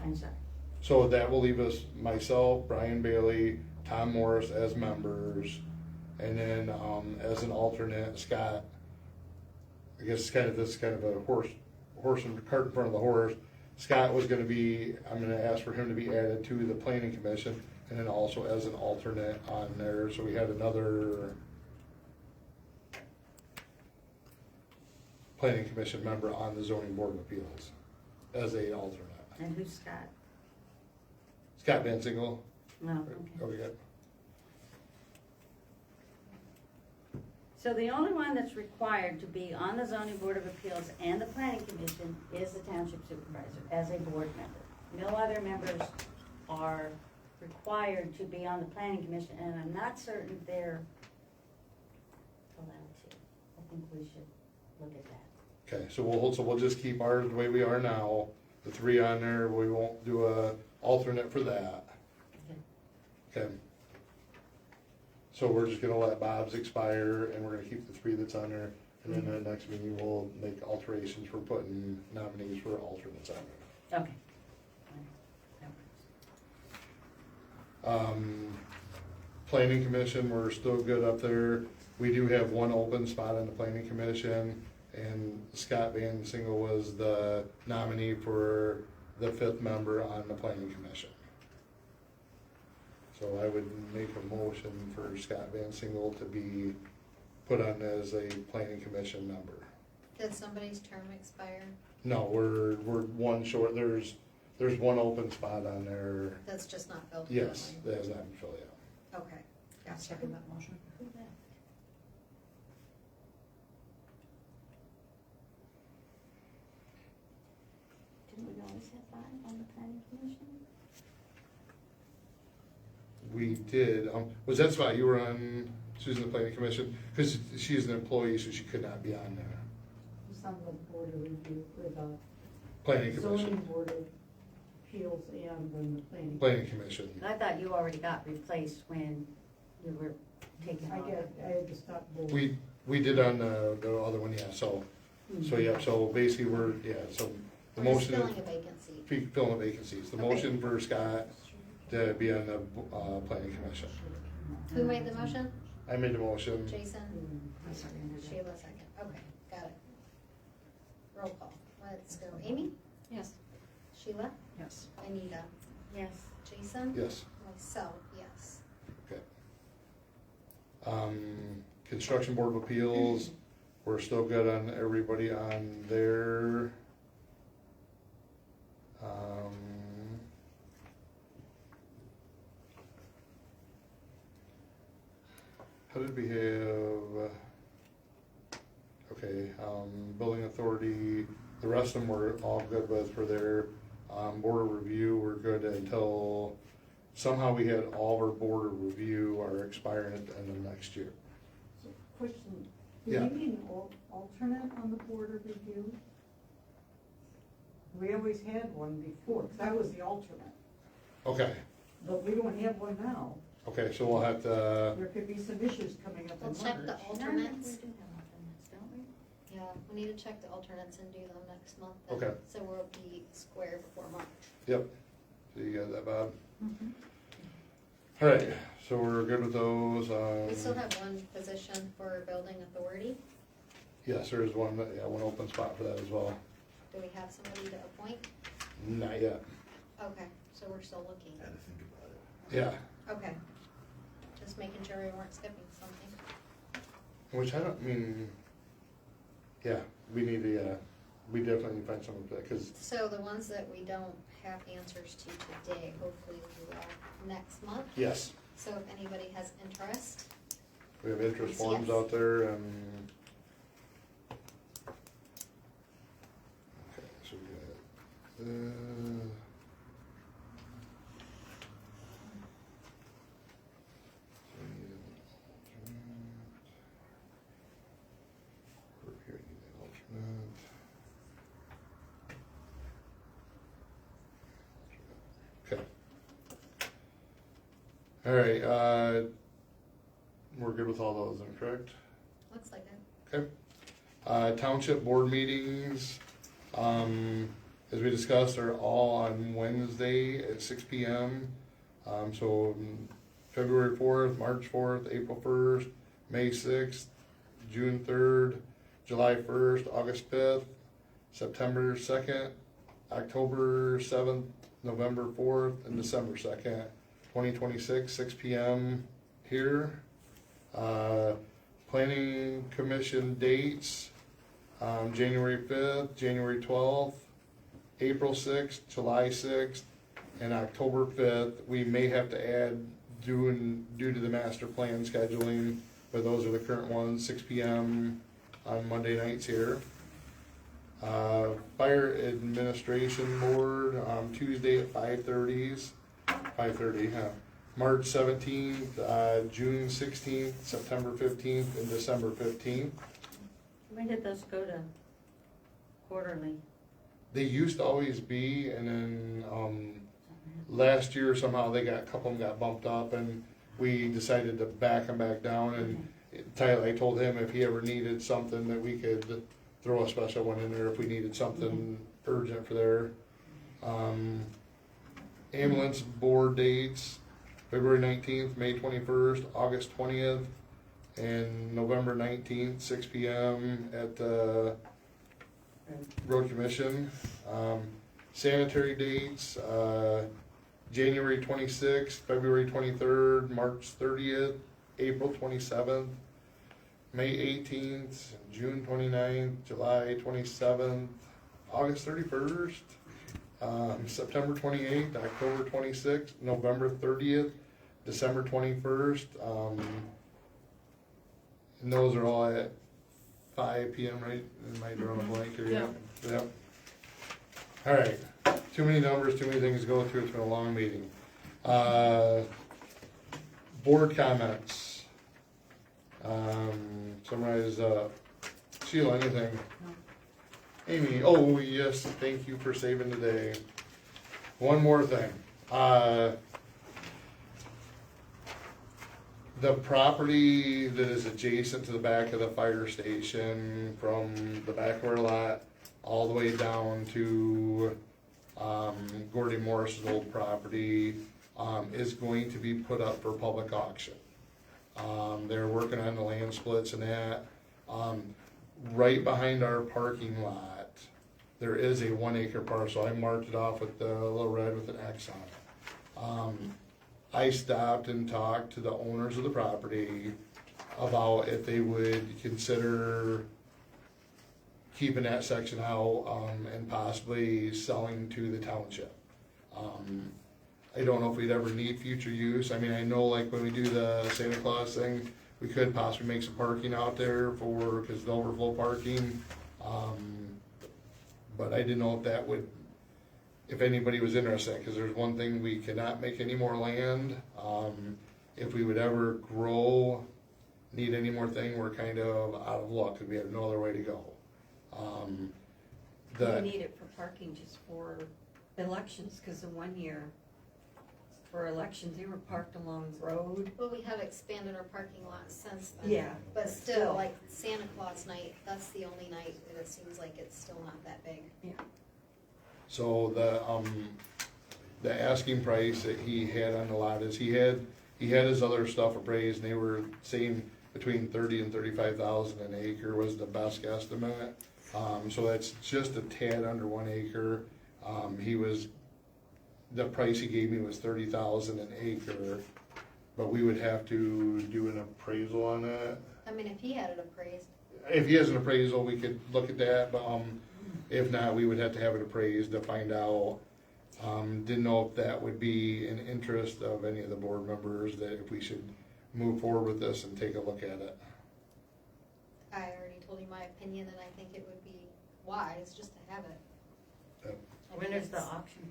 E: I'm sorry.
A: So that will leave us, myself, Brian Bailey, Tom Morris as members, and then, as an alternate, Scott. I guess this is kind of a horse and cart in front of the horse. Scott was gonna be, I'm gonna ask for him to be added to the planning commission, and then also as an alternate on there, so we had another planning commission member on the zoning board of appeals as a alternate.
E: And who's Scott?
A: Scott Van Single.
E: No,
A: Oh,
E: okay.
A: yeah.
E: So the only one that's required to be on the zoning board of appeals and the planning commission is the township supervisor as a board member. No other members are required to be on the planning commission, and I'm not certain they're allowed to. I think we should look at that.
A: Okay, so we'll just keep ours the way we are now, the 3 on there, we won't do a alternate for that. Okay. So we're just gonna let Bob's expire, and we're gonna keep the 3 that's on there, and then the next meeting we'll make alterations for putting nominees for alternates on there.
E: Okay. That works.
A: Planning commission, we're still good up there. We do have 1 open spot on the planning commission, and Scott Van Single was the nominee for the 5th member on the planning commission. So I would make a motion for Scott Van Single to be put on as a planning commission member.
C: Did somebody's term expire?
A: No, we're 1 short, there's 1 open spot on there.
C: That's just not filled yet?
A: Yes, that has not been filled yet.
C: Okay, gotcha. Second that motion.
E: Who left? Didn't we always have 5 on the planning commission?
A: We did, was that spot you were on, Susan, the planning commission? Because she's an employee, so she could not be on there.
B: Who's on the board of review for the
A: Planning
B: zoning
A: commission,
B: board of appeals and then the planning?
A: planning commission.
E: I thought you already got replaced when you were taken off.
B: I had to stop both.
A: We did on the other one, yeah, so yeah, so basically so the
C: We're just
A: motion
C: filling
A: is
C: a vacancy.
A: filling vacancies. The
C: Okay.
A: motion for Scott to be on the, planning commission.
C: Who made the motion?
A: I made the motion.
C: Jason?
E: I seconded it.
C: Sheila second. Okay, got it. Roll call. Let's go. Amy?
D: Yes.
C: Sheila?
D: Yes.
C: Anita?
E: Yes.
C: Jason?
A: Yes.
C: Myself, yes.
A: Okay. Construction Board of Appeals, we're still good on everybody on there. How did we have, okay, Building Authority, The rest of them we're all good with for their, border review. We're good until, somehow we had all of our border review are expiring at the end of next year.
B: Question, do
A: Yeah.
B: we need an alternate on the board of review? We always had one before, because I was the alternate,
A: Okay,
B: but we don't have one now.
A: okay, so we'll have to,
B: There could be some issues coming up in
C: We'll
B: March.
C: check the
E: We
C: alternates.
E: do have alternates, don't we?
C: Yeah, we need to check the alternates and do them next month. then.
A: Okay.
C: So we'll be square before March.
A: yep. So you got that, Bob?
E: Mhm.
A: All right, so we're good with those.
C: We still have one position for building authority.
A: Yes, there is one, one open spot for that as well.
C: Do we have somebody to appoint?
A: Not yet.
C: Okay, so we're still looking.
I: Had to think about it.
A: Yeah,
C: Okay. Just making sure we weren't skipping something.
A: which I don't mean, yeah, we need to, we definitely need to find someone for that, because,
C: So the ones that we don't have answers to today, hopefully we will next month.
A: yes,
C: So if anybody has interest,
A: we have interest
C: Yes.
A: forms out there and. Okay, so we got, so we need an alternate. Over here, we need an alternate. Okay. All right, we're good with all those, then, correct?
C: looks like it.
A: Okay. Township board meetings, as we discussed, are all on Wednesday at 6 p.m. So February 4th, March 4th, April 1st, May 6th, June 3rd, July 1st, August 5th, September 2nd, October 7th, November 4th, and December 2nd, 2026, 6 p.m. here. Planning Commission dates, January 5th, January 12th, April 6th, July 6th, and October 5th. We may have to add due to the master plan scheduling, but those are the current ones, 6 p.m. on Monday nights here. Fire Administration Board, Tuesday at 5:30, March 17th, June 16th, September 15th, and December 15th.
E: When did those go to quarterly?
A: They used to always be, and then, last year somehow a couple of them got bumped up, and we decided to back them back down, and Tyler, I told him if he ever needed something that we could throw a special one in there if we needed something urgent for there. Ambulance board dates, February 19th, May 21st, August 20th, and November 19th, 6 p.m. at the Road Commission. Sanitary dates, January 26th, February 23rd, March 30th, April 27th, May 18th, June 29th, July 27th, August 31st, September 28th, October 26th, November 30th, December 21st, and those are all at 5 p.m., right? Am I drawing a blank here?
B: Yeah.
A: Yep. All right, too many numbers, too many things to go through, it's been a long meeting. Board comments. Summarize, Sheila, anything? Amy, oh yes, thank you for saving the day. One more thing, the property that is adjacent to the back of the fire station, from the back of our lot, all the way down to, Gordy Morris's old property, is going to be put up for public auction. They're working on the land splits and that. Right behind our parking lot, there is a 1 acre parcel. I marked it off with the little red with an X on it. I stopped and talked to the owners of the property about if they would consider keeping that section out, and possibly selling to the township. I don't know if we'd ever need future use. I mean, I know like when we do the Santa Claus thing, we could possibly make some parking out there because the overflow parking. But I didn't know if that would, if anybody was interested, cause there's one thing, we cannot make any more land. If we would ever grow, need any more thing, we're kind of out of luck, cause we have no other way to go.
D: We need it for parking just for elections, cause the one year for elections, they were parked along the road.
C: Well, we have expanded our parking lot since then.
D: Yeah.
C: But still, like Santa Claus night, that's the only night that it seems like it's still not that big.
D: Yeah.
A: So the asking price that he had on the lot is, he had his other stuff appraised, and they were saying between 30 and 35,000 an acre was the best estimate. So that's just a tad under 1 acre. The price he gave me was 30,000 an acre, but we would have to do an appraisal on that.
C: I mean, if he had it appraised,
A: If he has an appraisal, we could look at that, but, if not, we would have to have it appraised to find out. Didn't know if that would be in interest of any of the board members, that if we should move forward with this and take a look at it.
C: I already told you my opinion, and I think it would be wise just to have it.
A: Yep.
C: I
E: When
C: mean,
E: is the
C: it's
E: auction?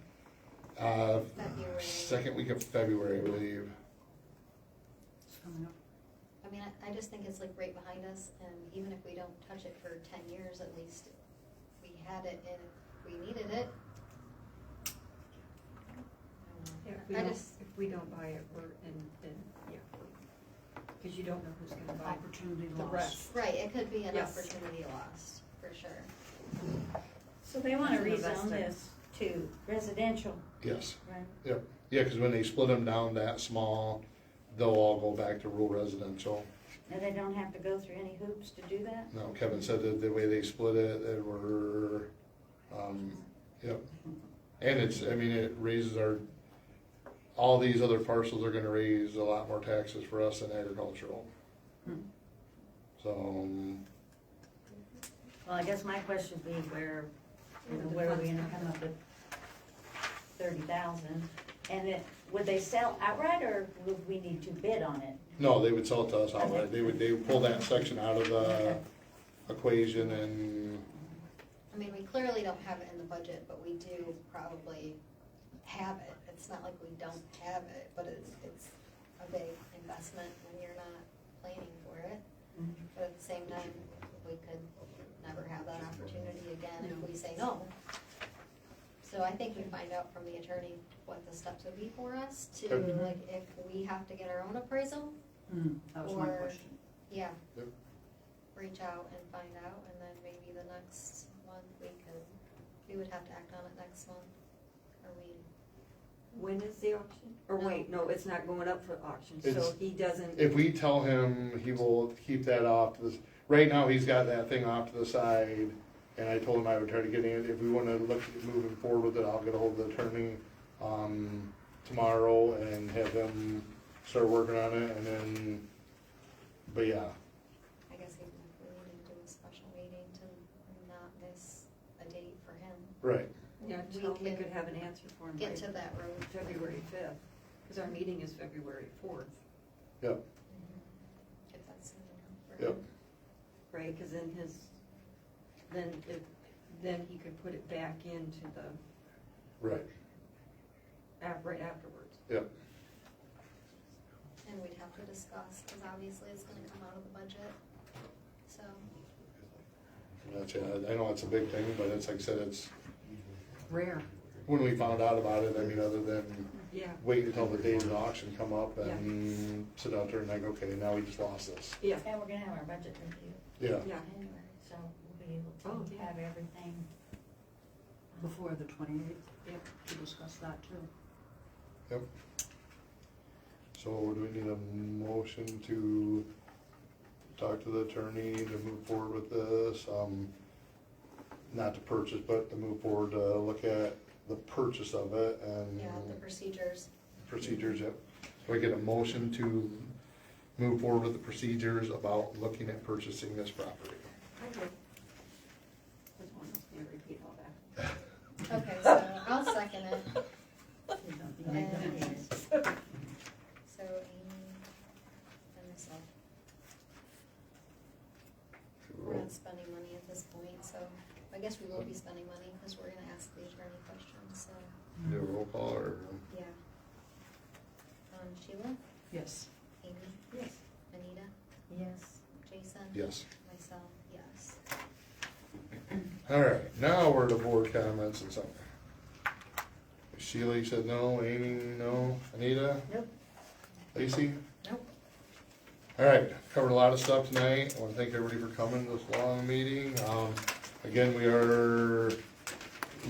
C: February.
A: Second week of February, I believe.
E: It's coming up.
C: I mean, I just think it's like right behind us, and even if we don't touch it for 10 years, at least we had it, and if we needed it.
D: If we don't buy it, we're in, yeah. Cause you don't know who's gonna buy
B: Opportunity
D: the
B: lost.
D: rest.
C: Right, it could be an
D: Yes.
C: opportunity lost, for sure.
E: So they wanna
D: That's
E: rezone
D: invested.
E: this to residential,
A: Yes,
E: right?
A: yep. Yeah, because when they split them down that small, they'll all go back to rural residential.
E: And they don't have to go through any hoops to do that?
A: No, Kevin said that the way they split it, they were, yep. And it's, I mean, it raises all these other parcels are gonna raise a lot more taxes for us than agricultural.
E: Hmm.
A: So,
E: Well, I guess my question would be where, where are we gonna come up with 30,000? And would they sell outright, or would we need to bid on it?
A: no, they would sell it to us outright. They would pull that section out of the equation and,
C: I mean, we clearly don't have it in the budget, but we do probably have it. It's not like we don't have it, but it's a big investment when you're not planning for it. But at the same time, we could never have that opportunity again if we say no. So I think we find out from the attorney what the steps would be for us to,
A: Okay.
C: like, if we have to get our own appraisal,
B: That was my
C: Or-
B: question.
C: yeah.
A: Yep.
C: Reach out and find out, and then maybe the next month we would have to act on it next month, or we,
D: When is the auction? Or
C: No.
D: wait, no, it's not going up for auction, so
A: It's-
D: he doesn't.
A: if we tell him, he will keep that off to the, right now, he's got that thing off to the side. And I told him I would try to get in, if we wanna look at moving forward with it, I'll get ahold of the attorney, tomorrow and have him start working on it, and then, but yeah,
C: I guess even if we needed to do a special meeting to not miss a date for him,
A: right,
D: Yeah,
C: we
D: tell him we
C: can
D: could have an answer for him
C: get
D: by
C: to that road.
D: February 5th, because our meeting is February 4th,
A: yep,
C: If that's soon enough for
A: yep,
C: him.
D: right? Because then he could put it back into the,
A: right,
D: right afterwards.
A: yep.
C: And we'd have to discuss, cause obviously it's gonna come out of the budget, so.
A: That's it, I know it's a big thing, but it's, like I said, it's,
B: Rare.
A: when we found out about it, I mean, other than
D: Yeah,
A: wait until the day of the auction come up and sit out there and like, okay, now we just lost this.
D: yeah,
E: And we're gonna have our budget review
A: Yeah,
D: yeah.
E: in January, so we'll be able
D: Oh,
E: to
D: yeah.
E: have everything.
B: Before the 28th.
D: Yep.
B: To discuss that too.
A: yep. So do we need a motion to talk to the attorney to move forward with this? Not to purchase, but to move forward to look at the purchase of it and
C: Yeah, the procedures.
A: procedures, yep. So I get a motion to move forward with the procedures about looking at purchasing this property.
D: I do. There's one that's gonna repeat all that.
C: Okay, so I'll second it.
B: Yeah.
C: And so Amy and myself. We're not spending money at this point, so I guess we will be spending money, because we're gonna ask the attorney questions, so,
A: Do a roll call or?
C: yeah. Sheila?
B: Yes.
C: Amy?
E: Yes.
C: Anita?
E: Yes.
C: Jason?
A: Yes.
C: Myself, yes.
A: All right, now we're to board comments and something. Sheila, you said no. Amy, no. Anita?
E: Nope.
A: Lacy?
E: Nope.
A: All right, covered a lot of stuff tonight. I want to thank everybody for coming to this long meeting. Again, we are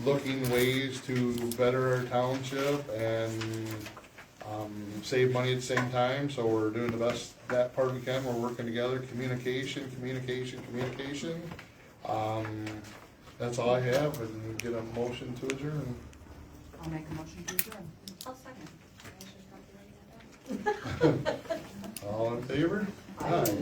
A: looking ways to better our township and save money at the same time, so we're doing the best that part we can. We're working together, communication. That's all I have, and get a motion to adjourn.
B: I'll make a motion to adjourn.
E: I'll second.
C: I should probably write that down.
A: All in favor?
B: Aye.